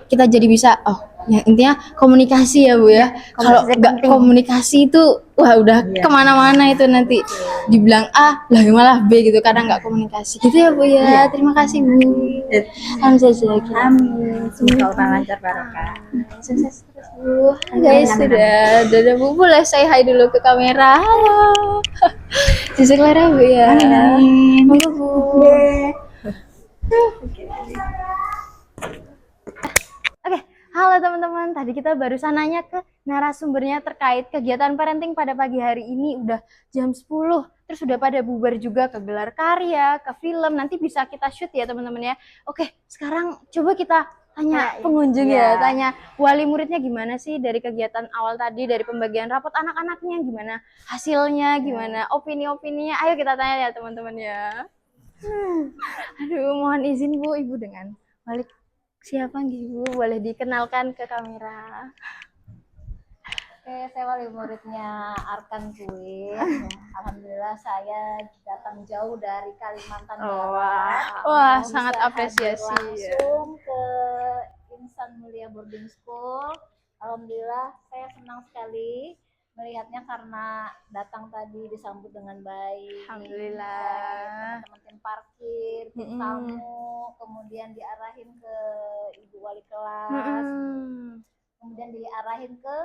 kita jadi bisa ya intinya komunikasi ya Bu ya. Kalau nggak komunikasi itu udah kemana-mana itu, nanti dibilang A lah malah B gitu karena nggak komunikasi gitu ya Bu ya. Terima kasih Bu. Alhamdulillah. Amin. Semoga lancar barokah. Sukses terus Bu. Guys, sudah Bu, boleh saya hai dulu ke kamera. Halo. Sisi Clara Bu ya. Monggo Bu. Halo teman-teman, tadi kita barusan nanya ke narasumbernya terkait kegiatan parenting pada pagi hari ini. Udah jam 10, terus udah pada bubar juga ke gelar karya, ke film. Nanti bisa kita shoot ya teman-teman ya. Oke, sekarang coba kita tanya pengunjung ya, tanya wali muridnya gimana sih dari kegiatan awal tadi, dari pembagian rapot anak-anaknya gimana, hasilnya gimana, opini-opininya. Ayo kita tanya ya teman-teman ya. Aduh, mohon izin Bu, Ibu dengan wali siapa Ibu, boleh dikenalkan ke kamera. Oke, saya wali muridnya Arkan Kuih. Alhamdulillah saya datang jauh dari Kalimantan Barat. Wah, sangat apresiasi. Langsung ke Insan Mulia Boarding School. Alhamdulillah saya senang sekali melihatnya karena datang tadi disambut dengan baik. Alhamdulillah. Teman-teman tim parkir, tim tamu, kemudian diarahin ke ibu wali kelas, kemudian diarahin ke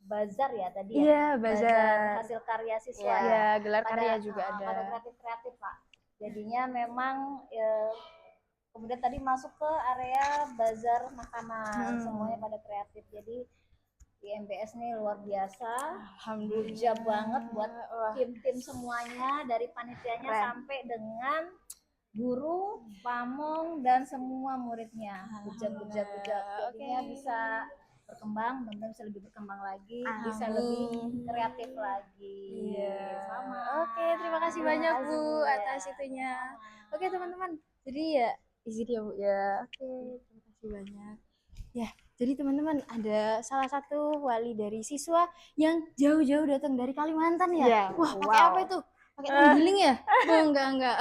bazar ya tadi ya. Iya, bazar hasil karya siswa. Iya, gelar karya juga ada. Pada kreatif Pak. Jadinya memang kemudian tadi masuk ke area bazar makanan, semuanya pada kreatif. Jadi IMBS nih luar biasa, alhamdulillah banget buat tim-tim semuanya, dari panitianya sampai dengan guru, pamong dan semua muridnya. Bujak. Jadinya bisa berkembang, benar-benar bisa lebih berkembang lagi, bisa lebih kreatif lagi. Sama. Oke, terima kasih banyak Bu atas itunya. Oke teman-teman, jadi ya izin ya Bu ya. Oke, terima kasih banyak. Ya, jadi teman-teman ada salah satu wali dari siswa yang jauh-jauh datang dari Kalimantan ya. Wah, pakai apa itu? Pakai tenggiling ya? Oh, enggak.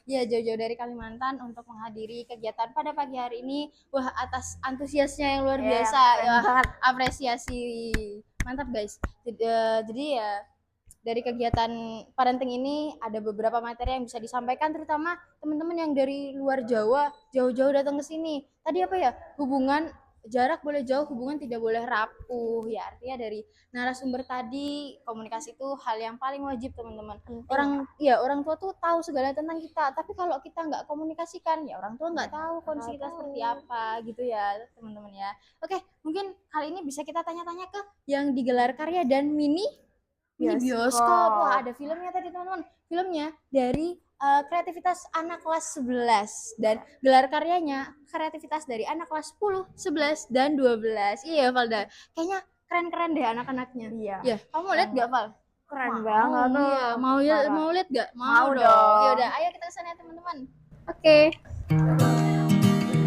Ya, jauh-jauh dari Kalimantan untuk menghadiri kegiatan pada pagi hari ini. Wah, atas antusiasnya yang luar biasa. Ya, apresiasi. Mantap guys. Jadi ya dari kegiatan parenting ini ada beberapa materi yang bisa disampaikan, terutama teman-teman yang dari luar Jawa jauh-jauh datang ke sini. Tadi apa ya, hubungan jarak boleh jauh, hubungan tidak boleh rapuh. Ya artinya dari narasumber tadi, komunikasi itu hal yang paling wajib teman-teman. Orang tua tuh tahu segala tentang kita, tapi kalau kita nggak komunikasikan, ya orang tua nggak tahu kondisi kita seperti apa gitu ya teman-teman ya. Oke, mungkin kali ini bisa kita tanya-tanya ke yang digelar karya dan mini bioskop. Wah, ada filmnya tadi teman-teman. Filmnya dari kreativitas anak kelas 11 dan gelar karyanya kreativitas dari anak kelas 10, 11 dan 12. Iya, Valda. Kayaknya keren-keren deh anak-anaknya. Iya. Ya, kamu lihat gak, Val? Keren banget tuh. Iya, mau lihat gak? Mau dong. dong. Ya udah, ayo kita kesana ya teman-teman. Oke.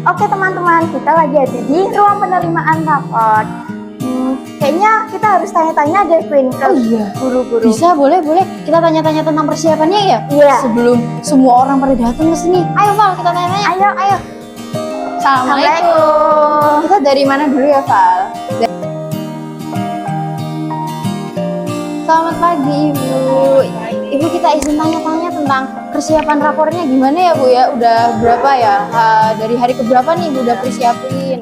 Oke teman-teman, kita lagi ada di ruang penerimaan raport. Kayaknya kita harus tanya-tanya deh Queen ke guru-guru. Bisa, boleh. Kita tanya-tanya tentang persiapannya ya? Iya. Sebelum semua orang pada datang ke sini. Ayo, Val, kita tanya-tanya. Ayo. Assalamualaikum. Kita dari mana dulu ya, Val? Selamat pagi, Ibu. Ibu, kita izin tanya-tanya tentang persiapan rapornya gimana ya, Bu ya? Udah berapa ya? Dari hari keberapa nih Ibu udah persiapin?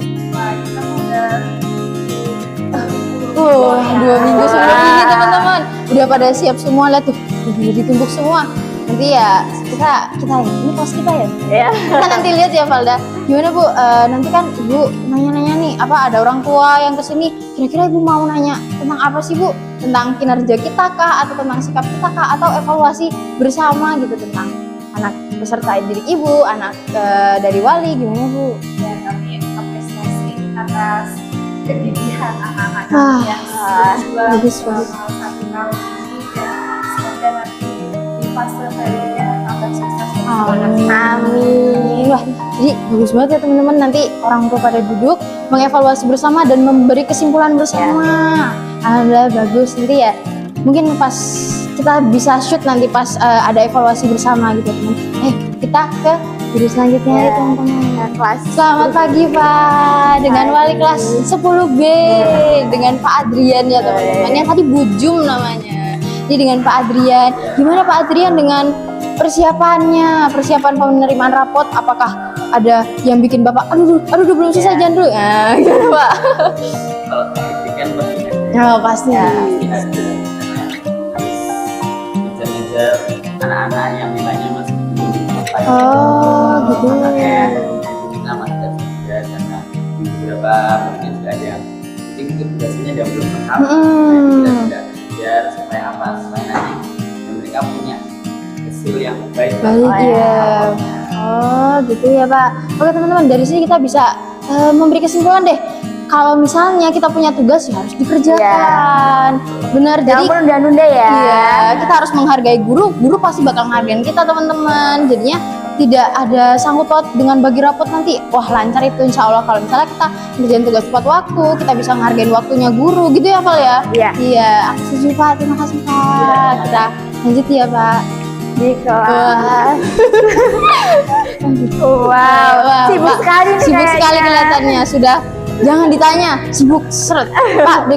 Wah, 2 minggu sebelum ini teman-teman. Udah pada siap semua, lihat tuh. Udah ditumbuk semua. Nanti ya kita ini pos kita ya. Iya. Kita nanti lihat ya Valda. Gimana Bu? Nanti kan Ibu nanya-nanya nih, apa ada orang tua yang kesini? Kira-kira Ibu mau nanya tentang apa sih Bu? Tentang kinerja kita kah? Atau tentang sikap kita kah? Atau evaluasi bersama gitu tentang anak peserta didik Ibu, anak dari wali, gimana Bu? Ya, kami apresiasi atas kedidikan anak-anak yang bagus. selama 1 tahun ini dan semoga nanti di fase berikutnya tambah sukses. Amin. Wah, jadi bagus banget ya teman-teman. Nanti orang tua pada duduk mengevaluasi bersama dan memberi kesimpulan bersama. Alhamdulillah bagus. Nanti ya mungkin pas kita bisa shoot nanti pas ada evaluasi bersama gitu teman. Kita ke guru selanjutnya ya teman-teman. Selamat pagi Pak, dengan wali kelas 10B, dengan Pak Adrian ya teman-teman. Yang tadi Bujum namanya. Jadi dengan Pak Adrian, gimana Pak Adrian dengan persiapan penerimaan rapot? Apakah ada yang bikin Bapak, aduh belum selesai jangan dulu. Nah, gimana Pak? Kalau kritikan pasti Oh, pasti. ngejar anak-anak yang nilainya masih belum sampai. Oh, gitu. Kita masih ada juga karena beberapa mungkin sudah ada yang mungkin tugasnya yang belum lengkap. Kita sudah belajar supaya apa supaya nanti mereka punya hasil yang baik. Ya. Oh, gitu ya Pak. Oke teman-teman, dari sini kita bisa memberi kesimpulan deh. Kalau misalnya kita punya tugas ya harus dikerjakan. Benar, jadi nunda-nunda ya. Iya, kita harus menghargai guru. Guru pasti bakal menghargai kita teman-teman. Jadinya tidak ada sangkut paut dengan bagi rapot nanti. Wah, lancar itu insya Allah kalau misalnya kita ngerjain tugas tepat waktu, kita bisa menghargai waktunya guru gitu ya Val ya. Iya, aku setuju Pak. Terima kasih Pak. Kita lanjut ya Pak. Di kelas. Wow, Sibuk Pak, sekali nih sibuk kayaknya. sekali kelihatannya. Sudah, jangan ditanya, sibuk seret. Pak,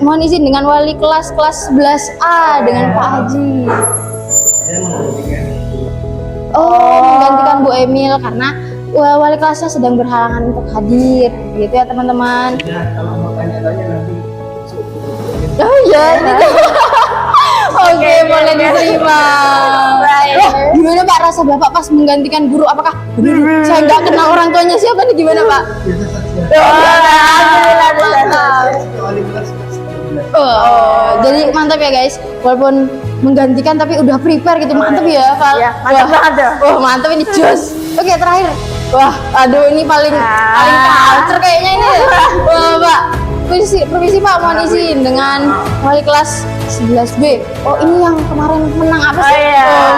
mohon izin dengan wali kelas 11A dengan Pak Haji. Menggantikan Bu Emil karena wali kelasnya sedang berhalangan untuk hadir, gitu ya teman-teman. Kalau mau tanya-tanya nanti. Oh iya, ini Oke, boleh diterima. Gimana Pak rasa Bapak pas menggantikan guru? Apakah saya nggak kenal orang tuanya siapa nih, gimana Pak? Jadi mantap ya guys, walaupun menggantikan tapi udah prepare gitu, mantap ya Val. Mantap banget tuh. Wah mantap ini jos. Oke terakhir, wah aduh ini paling culture kayaknya ini. Wah Pak, permisi Pak, mohon izin dengan wali kelas 11B. Oh ini yang kemarin menang apa sih?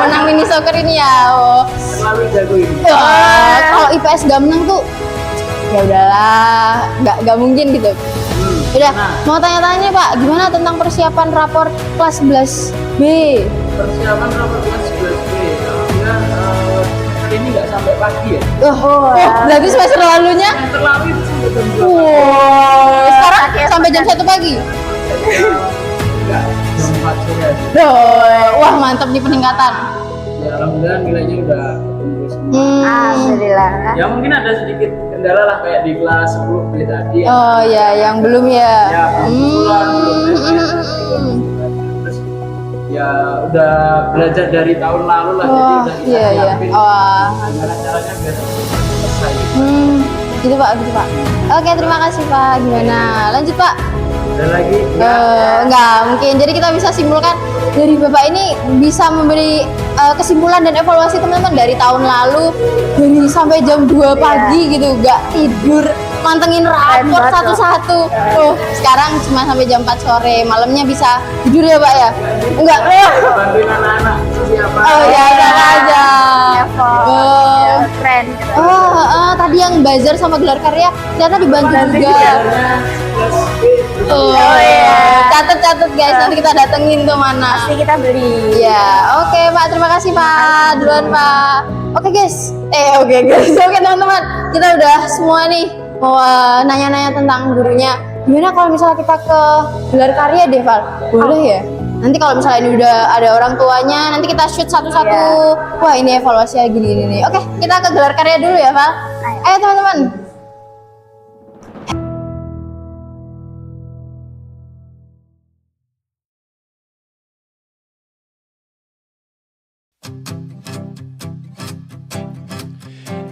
Menang mini soccer ini ya. Terlalu jago ini. Kalau IPS gak menang tuh ya udahlah, nggak mungkin gitu. Udah, mau tanya-tanya Pak, gimana tentang persiapan rapor kelas 11B? Persiapan rapor kelas 11B, hari ini nggak sampai pagi ya? Berarti semester lalunya? Semester lalu itu sampai jam 2 Sekarang sampai jam 1 pagi? Enggak, jam 4 sore aja. Wah mantap nih peningkatan. Ya alhamdulillah nilainya udah tembus semua. Alhamdulillah. Ya mungkin ada sedikit kendala lah kayak di kelas 10 B tadi. Oh ya, yang belum ya. Ya, terus ya udah belajar dari tahun lalu lah, jadi Wah, udah kita iya iya. siapin Wah. gimana caranya biar selesai. Gitu Pak, gitu Pak. Oke, terima kasih Pak. Gimana? Lanjut Pak. Dan lagi Enggak mungkin. Jadi kita bisa simpulkan dari Bapak ini bisa memberi kesimpulan dan evaluasi teman-teman dari tahun lalu dari sampai jam 2 pagi gitu, nggak tidur mantengin rapor satu-satu. Sekarang cuma sampai jam 4 sore, malamnya bisa tidur ya Pak ya? Enggak. bantuin anak-anak siapa? Oh ya, aja. Keren. Tadi yang buzzer sama gelar karya ternyata dibantu juga. Catet guys, nanti kita datengin tuh mana. Pasti kita beli. Ya, oke Pak, terima kasih Pak. Duluan Pak. Oke guys. Oke teman-teman, kita udah semua nih mau nanya-nanya tentang gurunya. Gimana kalau misalnya kita ke gelar karya deh, Val? Boleh ya? Nanti kalau misalnya ini udah ada orang tuanya, nanti kita shoot satu-satu. Wah, ini evaluasinya gini nih. Oke, kita ke gelar karya dulu ya, Val. Ayo teman-teman.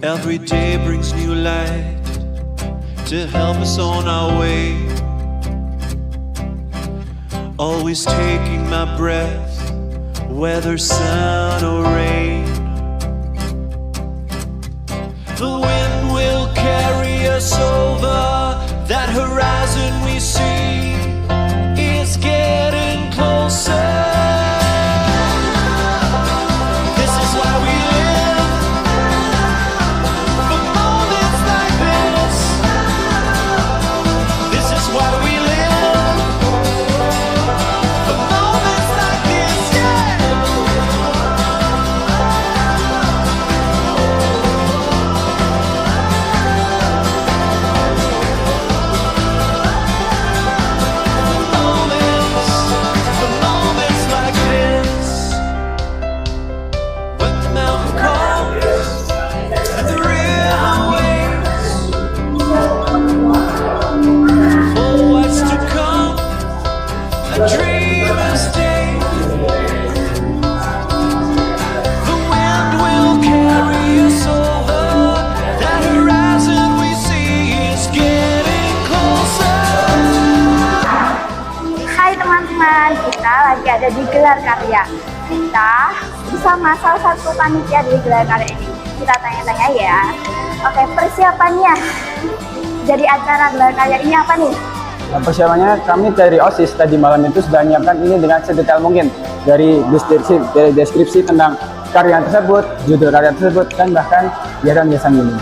Every day brings new light to help us on our way. Always taking my breath, whether sun or rain. The wind will carry us over that horizon we see is getting closer. Ada di gelar karya. Kita bersama salah satu panitia di gelar karya ini. Kita tanya-tanya ya. Oke, persiapannya jadi acara gelar karya ini apa nih? Persiapannya kami dari OSIS tadi malam itu sudah menyiapkan ini dengan sedetail mungkin, dari deskripsi tentang karya tersebut, judul karya tersebut, dan bahkan hiasan-hiasan ini.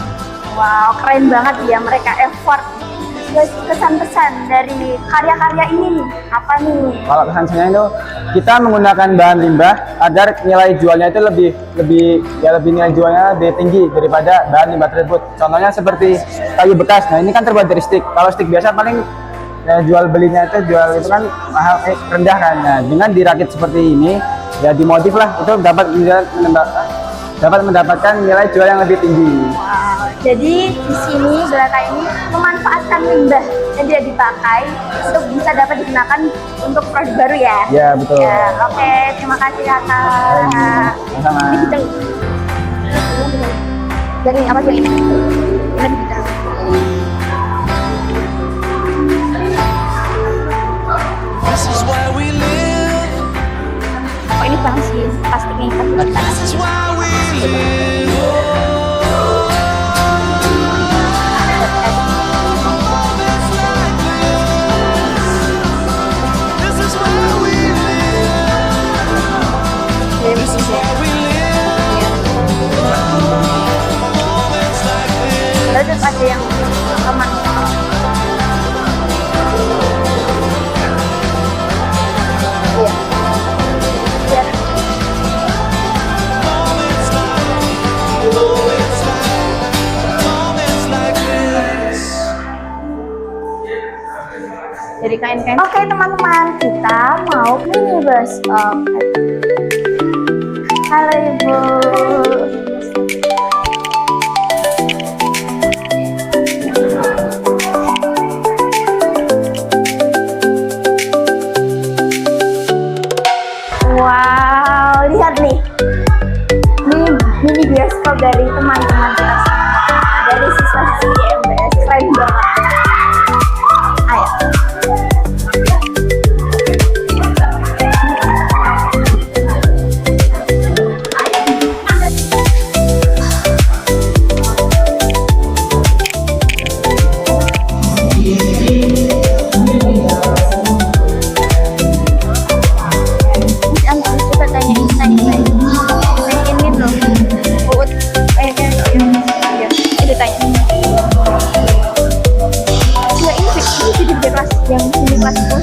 Wow, keren banget ya, mereka effort. Kesan-pesan dari karya-karya ini nih, apa nih? Kalau kesan-pesannya itu kita menggunakan bahan limbah agar nilai jualnya itu lebih nilai jualnya lebih tinggi daripada bahan limbah tersebut. Contohnya seperti kayu bekas. Nah, ini kan terbuat dari stick. Kalau stick biasa paling jual belinya itu kan mahal, rendah kan. Nah, dengan dirakit seperti ini ya dimotif lah, itu dapat mendapatkan nilai jual yang lebih tinggi. Wow, jadi di sini Belaka ini memanfaatkan limbah yang tidak dipakai untuk bisa dapat digunakan untuk produk baru ya? Ya, betul. Ya, oke, terima kasih Kakak. Sama. Jadi apa sih ini? Oh, ini bang sih plastiknya Terus ada yang aman. Jadi kain-kain. Oke teman-teman, kita mau mini bus. Halo Ibu. dari teman-teman kita semua, dari siswa-siswi MBS. Keren banget. Ayo. Coba tanyain tanyain loh. Uut, iya, itu tanya. Enggak, ini di kelas yang di kelasku.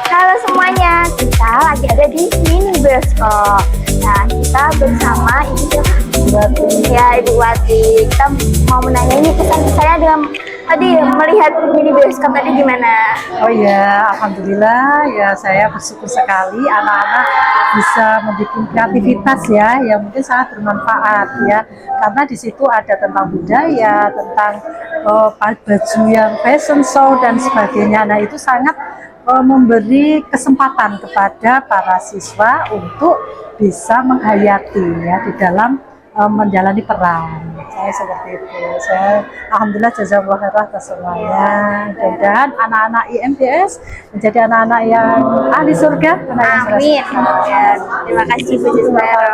Halo semuanya, kita lagi ada di mini bioskop. Nah, kita bersama Ibu Wati. Kita mau menanya ini kesan saya dengan tadi melihat mini bioskop tadi gimana? Oh ya, alhamdulillah ya, saya bersyukur sekali anak-anak bisa membuat kreativitas ya, yang mungkin sangat bermanfaat ya, karena di situ ada tentang budaya, tentang baju yang fashion show dan sebagainya. Nah, itu sangat memberi kesempatan kepada para siswa untuk bisa menghayati ya di dalam menjalani peran. Saya seperti itu. Saya alhamdulillah jazakallahu khairan atas semuanya. Dan anak-anak IMBS menjadi anak-anak yang ahli surga. Amin. Ya, terima kasih Bu Cisbara.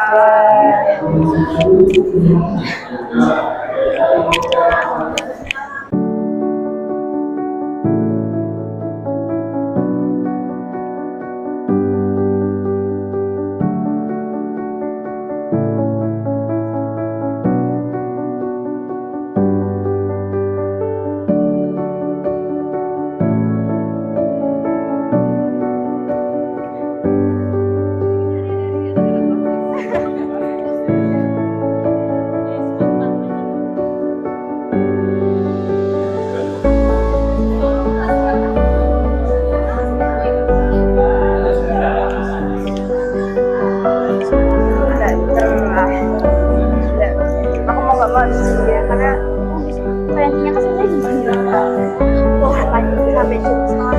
Aku mau gak mau ya, karena kayaknya kesannya gimana? Wah, pagi sampai jam setengah.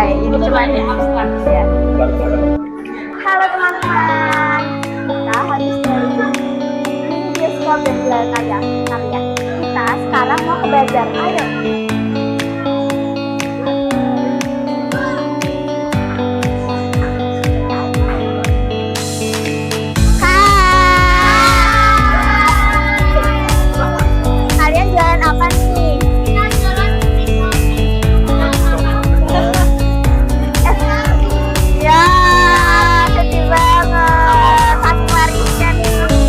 Ini cuma ya. Halo teman-teman, kita habis dari bioskop dan jual karya. Kita sekarang mau ke bazar. Ayo. Kalian jualan apa nih? Kita jualan ya, sedih banget. Kasih warisan ini.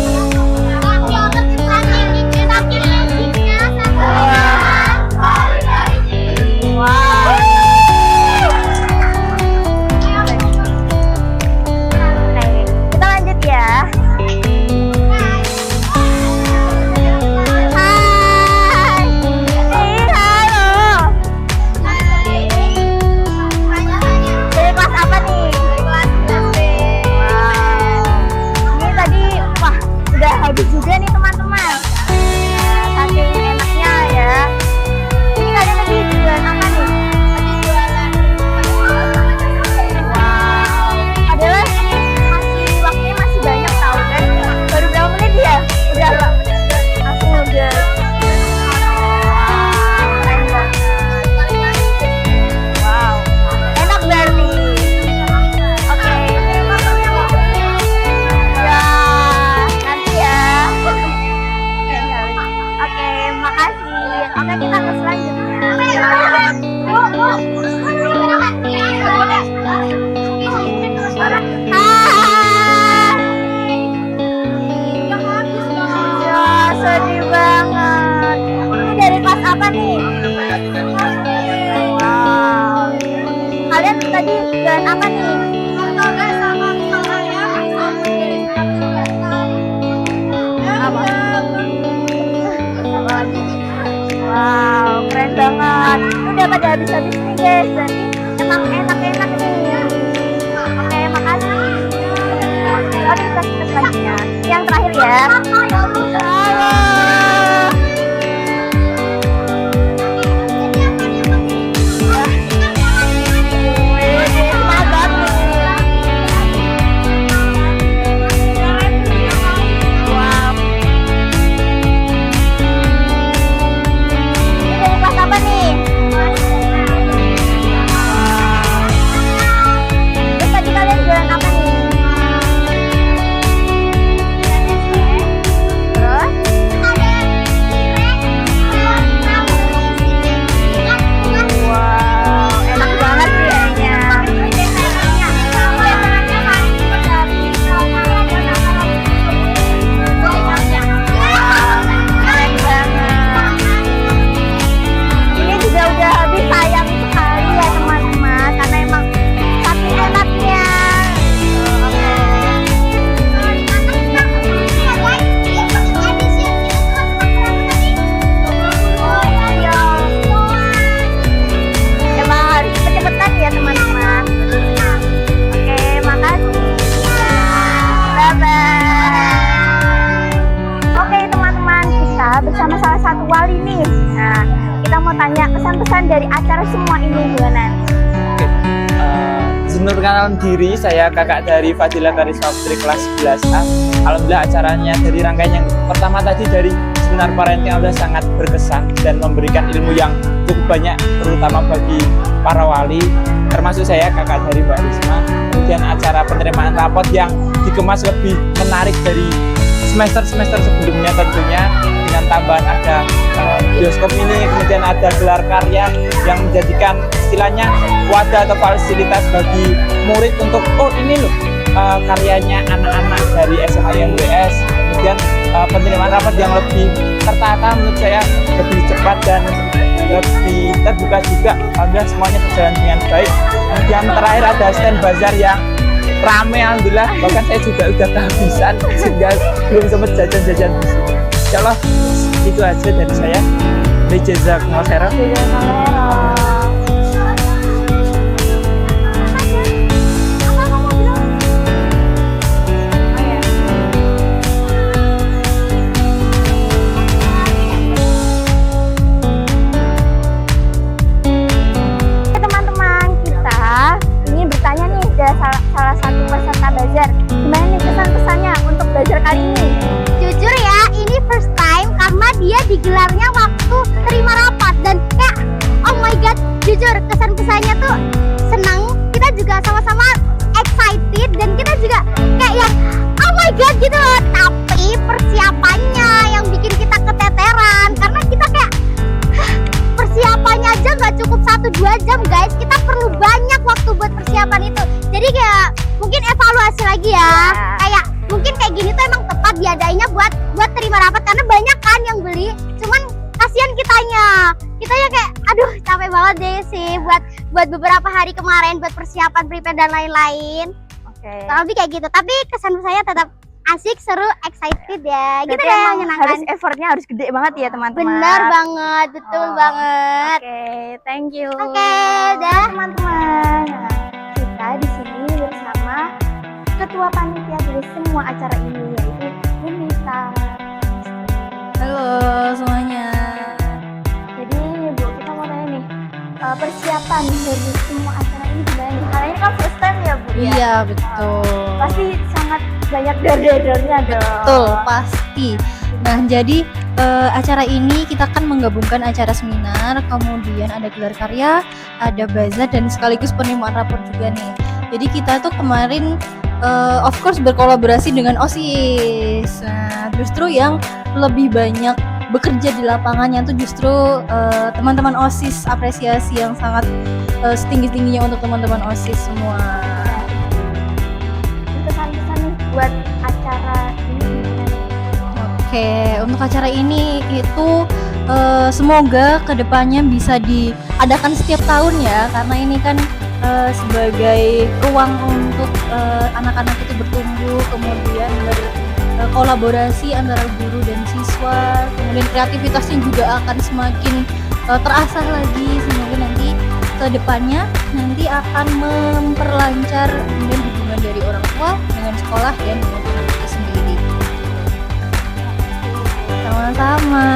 Sedih banget. Ini dari kelas apa nih? Wow. Kalian tadi jalan apa nih? Wow, keren banget. Udah pada habis-habis nih guys. Berarti emang enak-enak nih. Oke, makasih. Oke, kita tes lagi ya. Yang terakhir ya. Halo. Bersama salah satu wali nih. Nah, kita mau tanya kesan-kesan dari acara semua ini gimana? Izin perkenalan diri, saya kakak dari Fadila Karisma Putri kelas 11A. Alhamdulillah acaranya dari rangkaian yang pertama tadi dari seminar parenting alhamdulillah sangat berkesan dan memberikan ilmu yang cukup banyak terutama bagi para wali, termasuk saya kakak dari Mbak Risma. Kemudian acara penerimaan rapot yang dikemas lebih menarik dari semester-semester sebelumnya tentunya, dengan tambahan ada bioskop ini, kemudian ada gelar karya yang menjadikan istilahnya wadah atau fasilitas bagi murid untuk ini loh karyanya anak-anak dari SMA IMWS. Kemudian penerimaan rapat yang lebih tertata menurut saya, lebih cepat dan lebih terbuka juga. Alhamdulillah semuanya berjalan dengan baik. Kemudian terakhir ada stand bazar yang rame alhamdulillah, bahkan saya juga udah kehabisan sehingga belum sempat jajan-jajan di sini. Insyaallah itu aja dari saya. Jazakumullah khairan. Teman-teman, kita ingin bertanya nih ke salah satu peserta bazar. Gimana nih kesan-kesannya untuk bazar kali ini? Jujur ya, ini first time karena dia digelarnya waktu terima rapat dan kayak oh my god, jujur kesan-kesannya tuh senang. Kita juga sama-sama excited dan kita juga kayak yang oh my god gitu loh. Tapi persiapannya yang bikin kita keteteran karena kita kayak persiapannya aja nggak cukup 1-2 jam guys. Kita perlu banyak waktu buat persiapan itu. Jadi kayak mungkin evaluasi lagi ya. Kayak mungkin kayak gini tuh emang tepat diadainnya buat terima rapat karena banyak kan yang beli. Cuman kasihan kitanya kayak aduh capek banget deh sih buat beberapa hari kemarin buat persiapan prepare dan lain-lain. Oke. Tapi kayak gitu. Tapi kesan saya tetap asik, seru, excited ya. Gitu deh, menyenangkan. Harus effortnya harus gede banget ya teman-teman. Bener banget, betul banget. Oke, thank you. Oke, dah teman-teman. Nah, kita di sini bersama ketua panitia dari semua acara ini yaitu Bu Nita. Halo semuanya. Jadi Bu, kita mau tanya nih persiapan dari semua acara ini gimana nih? Karena ini kan first time ya Bu. Iya betul. Pasti sangat banyak dar-darnya dong. Betul pasti. Nah jadi acara ini kita kan menggabungkan acara seminar, kemudian ada gelar karya, ada bazar dan sekaligus penerimaan rapor juga nih. Jadi kita tuh kemarin of course berkolaborasi dengan OSIS. Nah, justru yang lebih banyak bekerja di lapangannya tuh justru teman-teman OSIS, apresiasi yang sangat setinggi-tingginya untuk teman-teman OSIS semua. Pesan-pesan nih buat acara ini gimana? Oke, untuk acara ini itu semoga kedepannya bisa diadakan setiap tahun ya, karena ini kan sebagai ruang untuk anak-anak itu bertumbuh, kemudian berkolaborasi antara guru dan siswa, kemudian kreativitasnya juga akan semakin terasah lagi. Semoga nanti kedepannya nanti akan memperlancar kemudian hubungan dari orang tua dengan sekolah dan dengan anak itu sendiri. Sama-sama.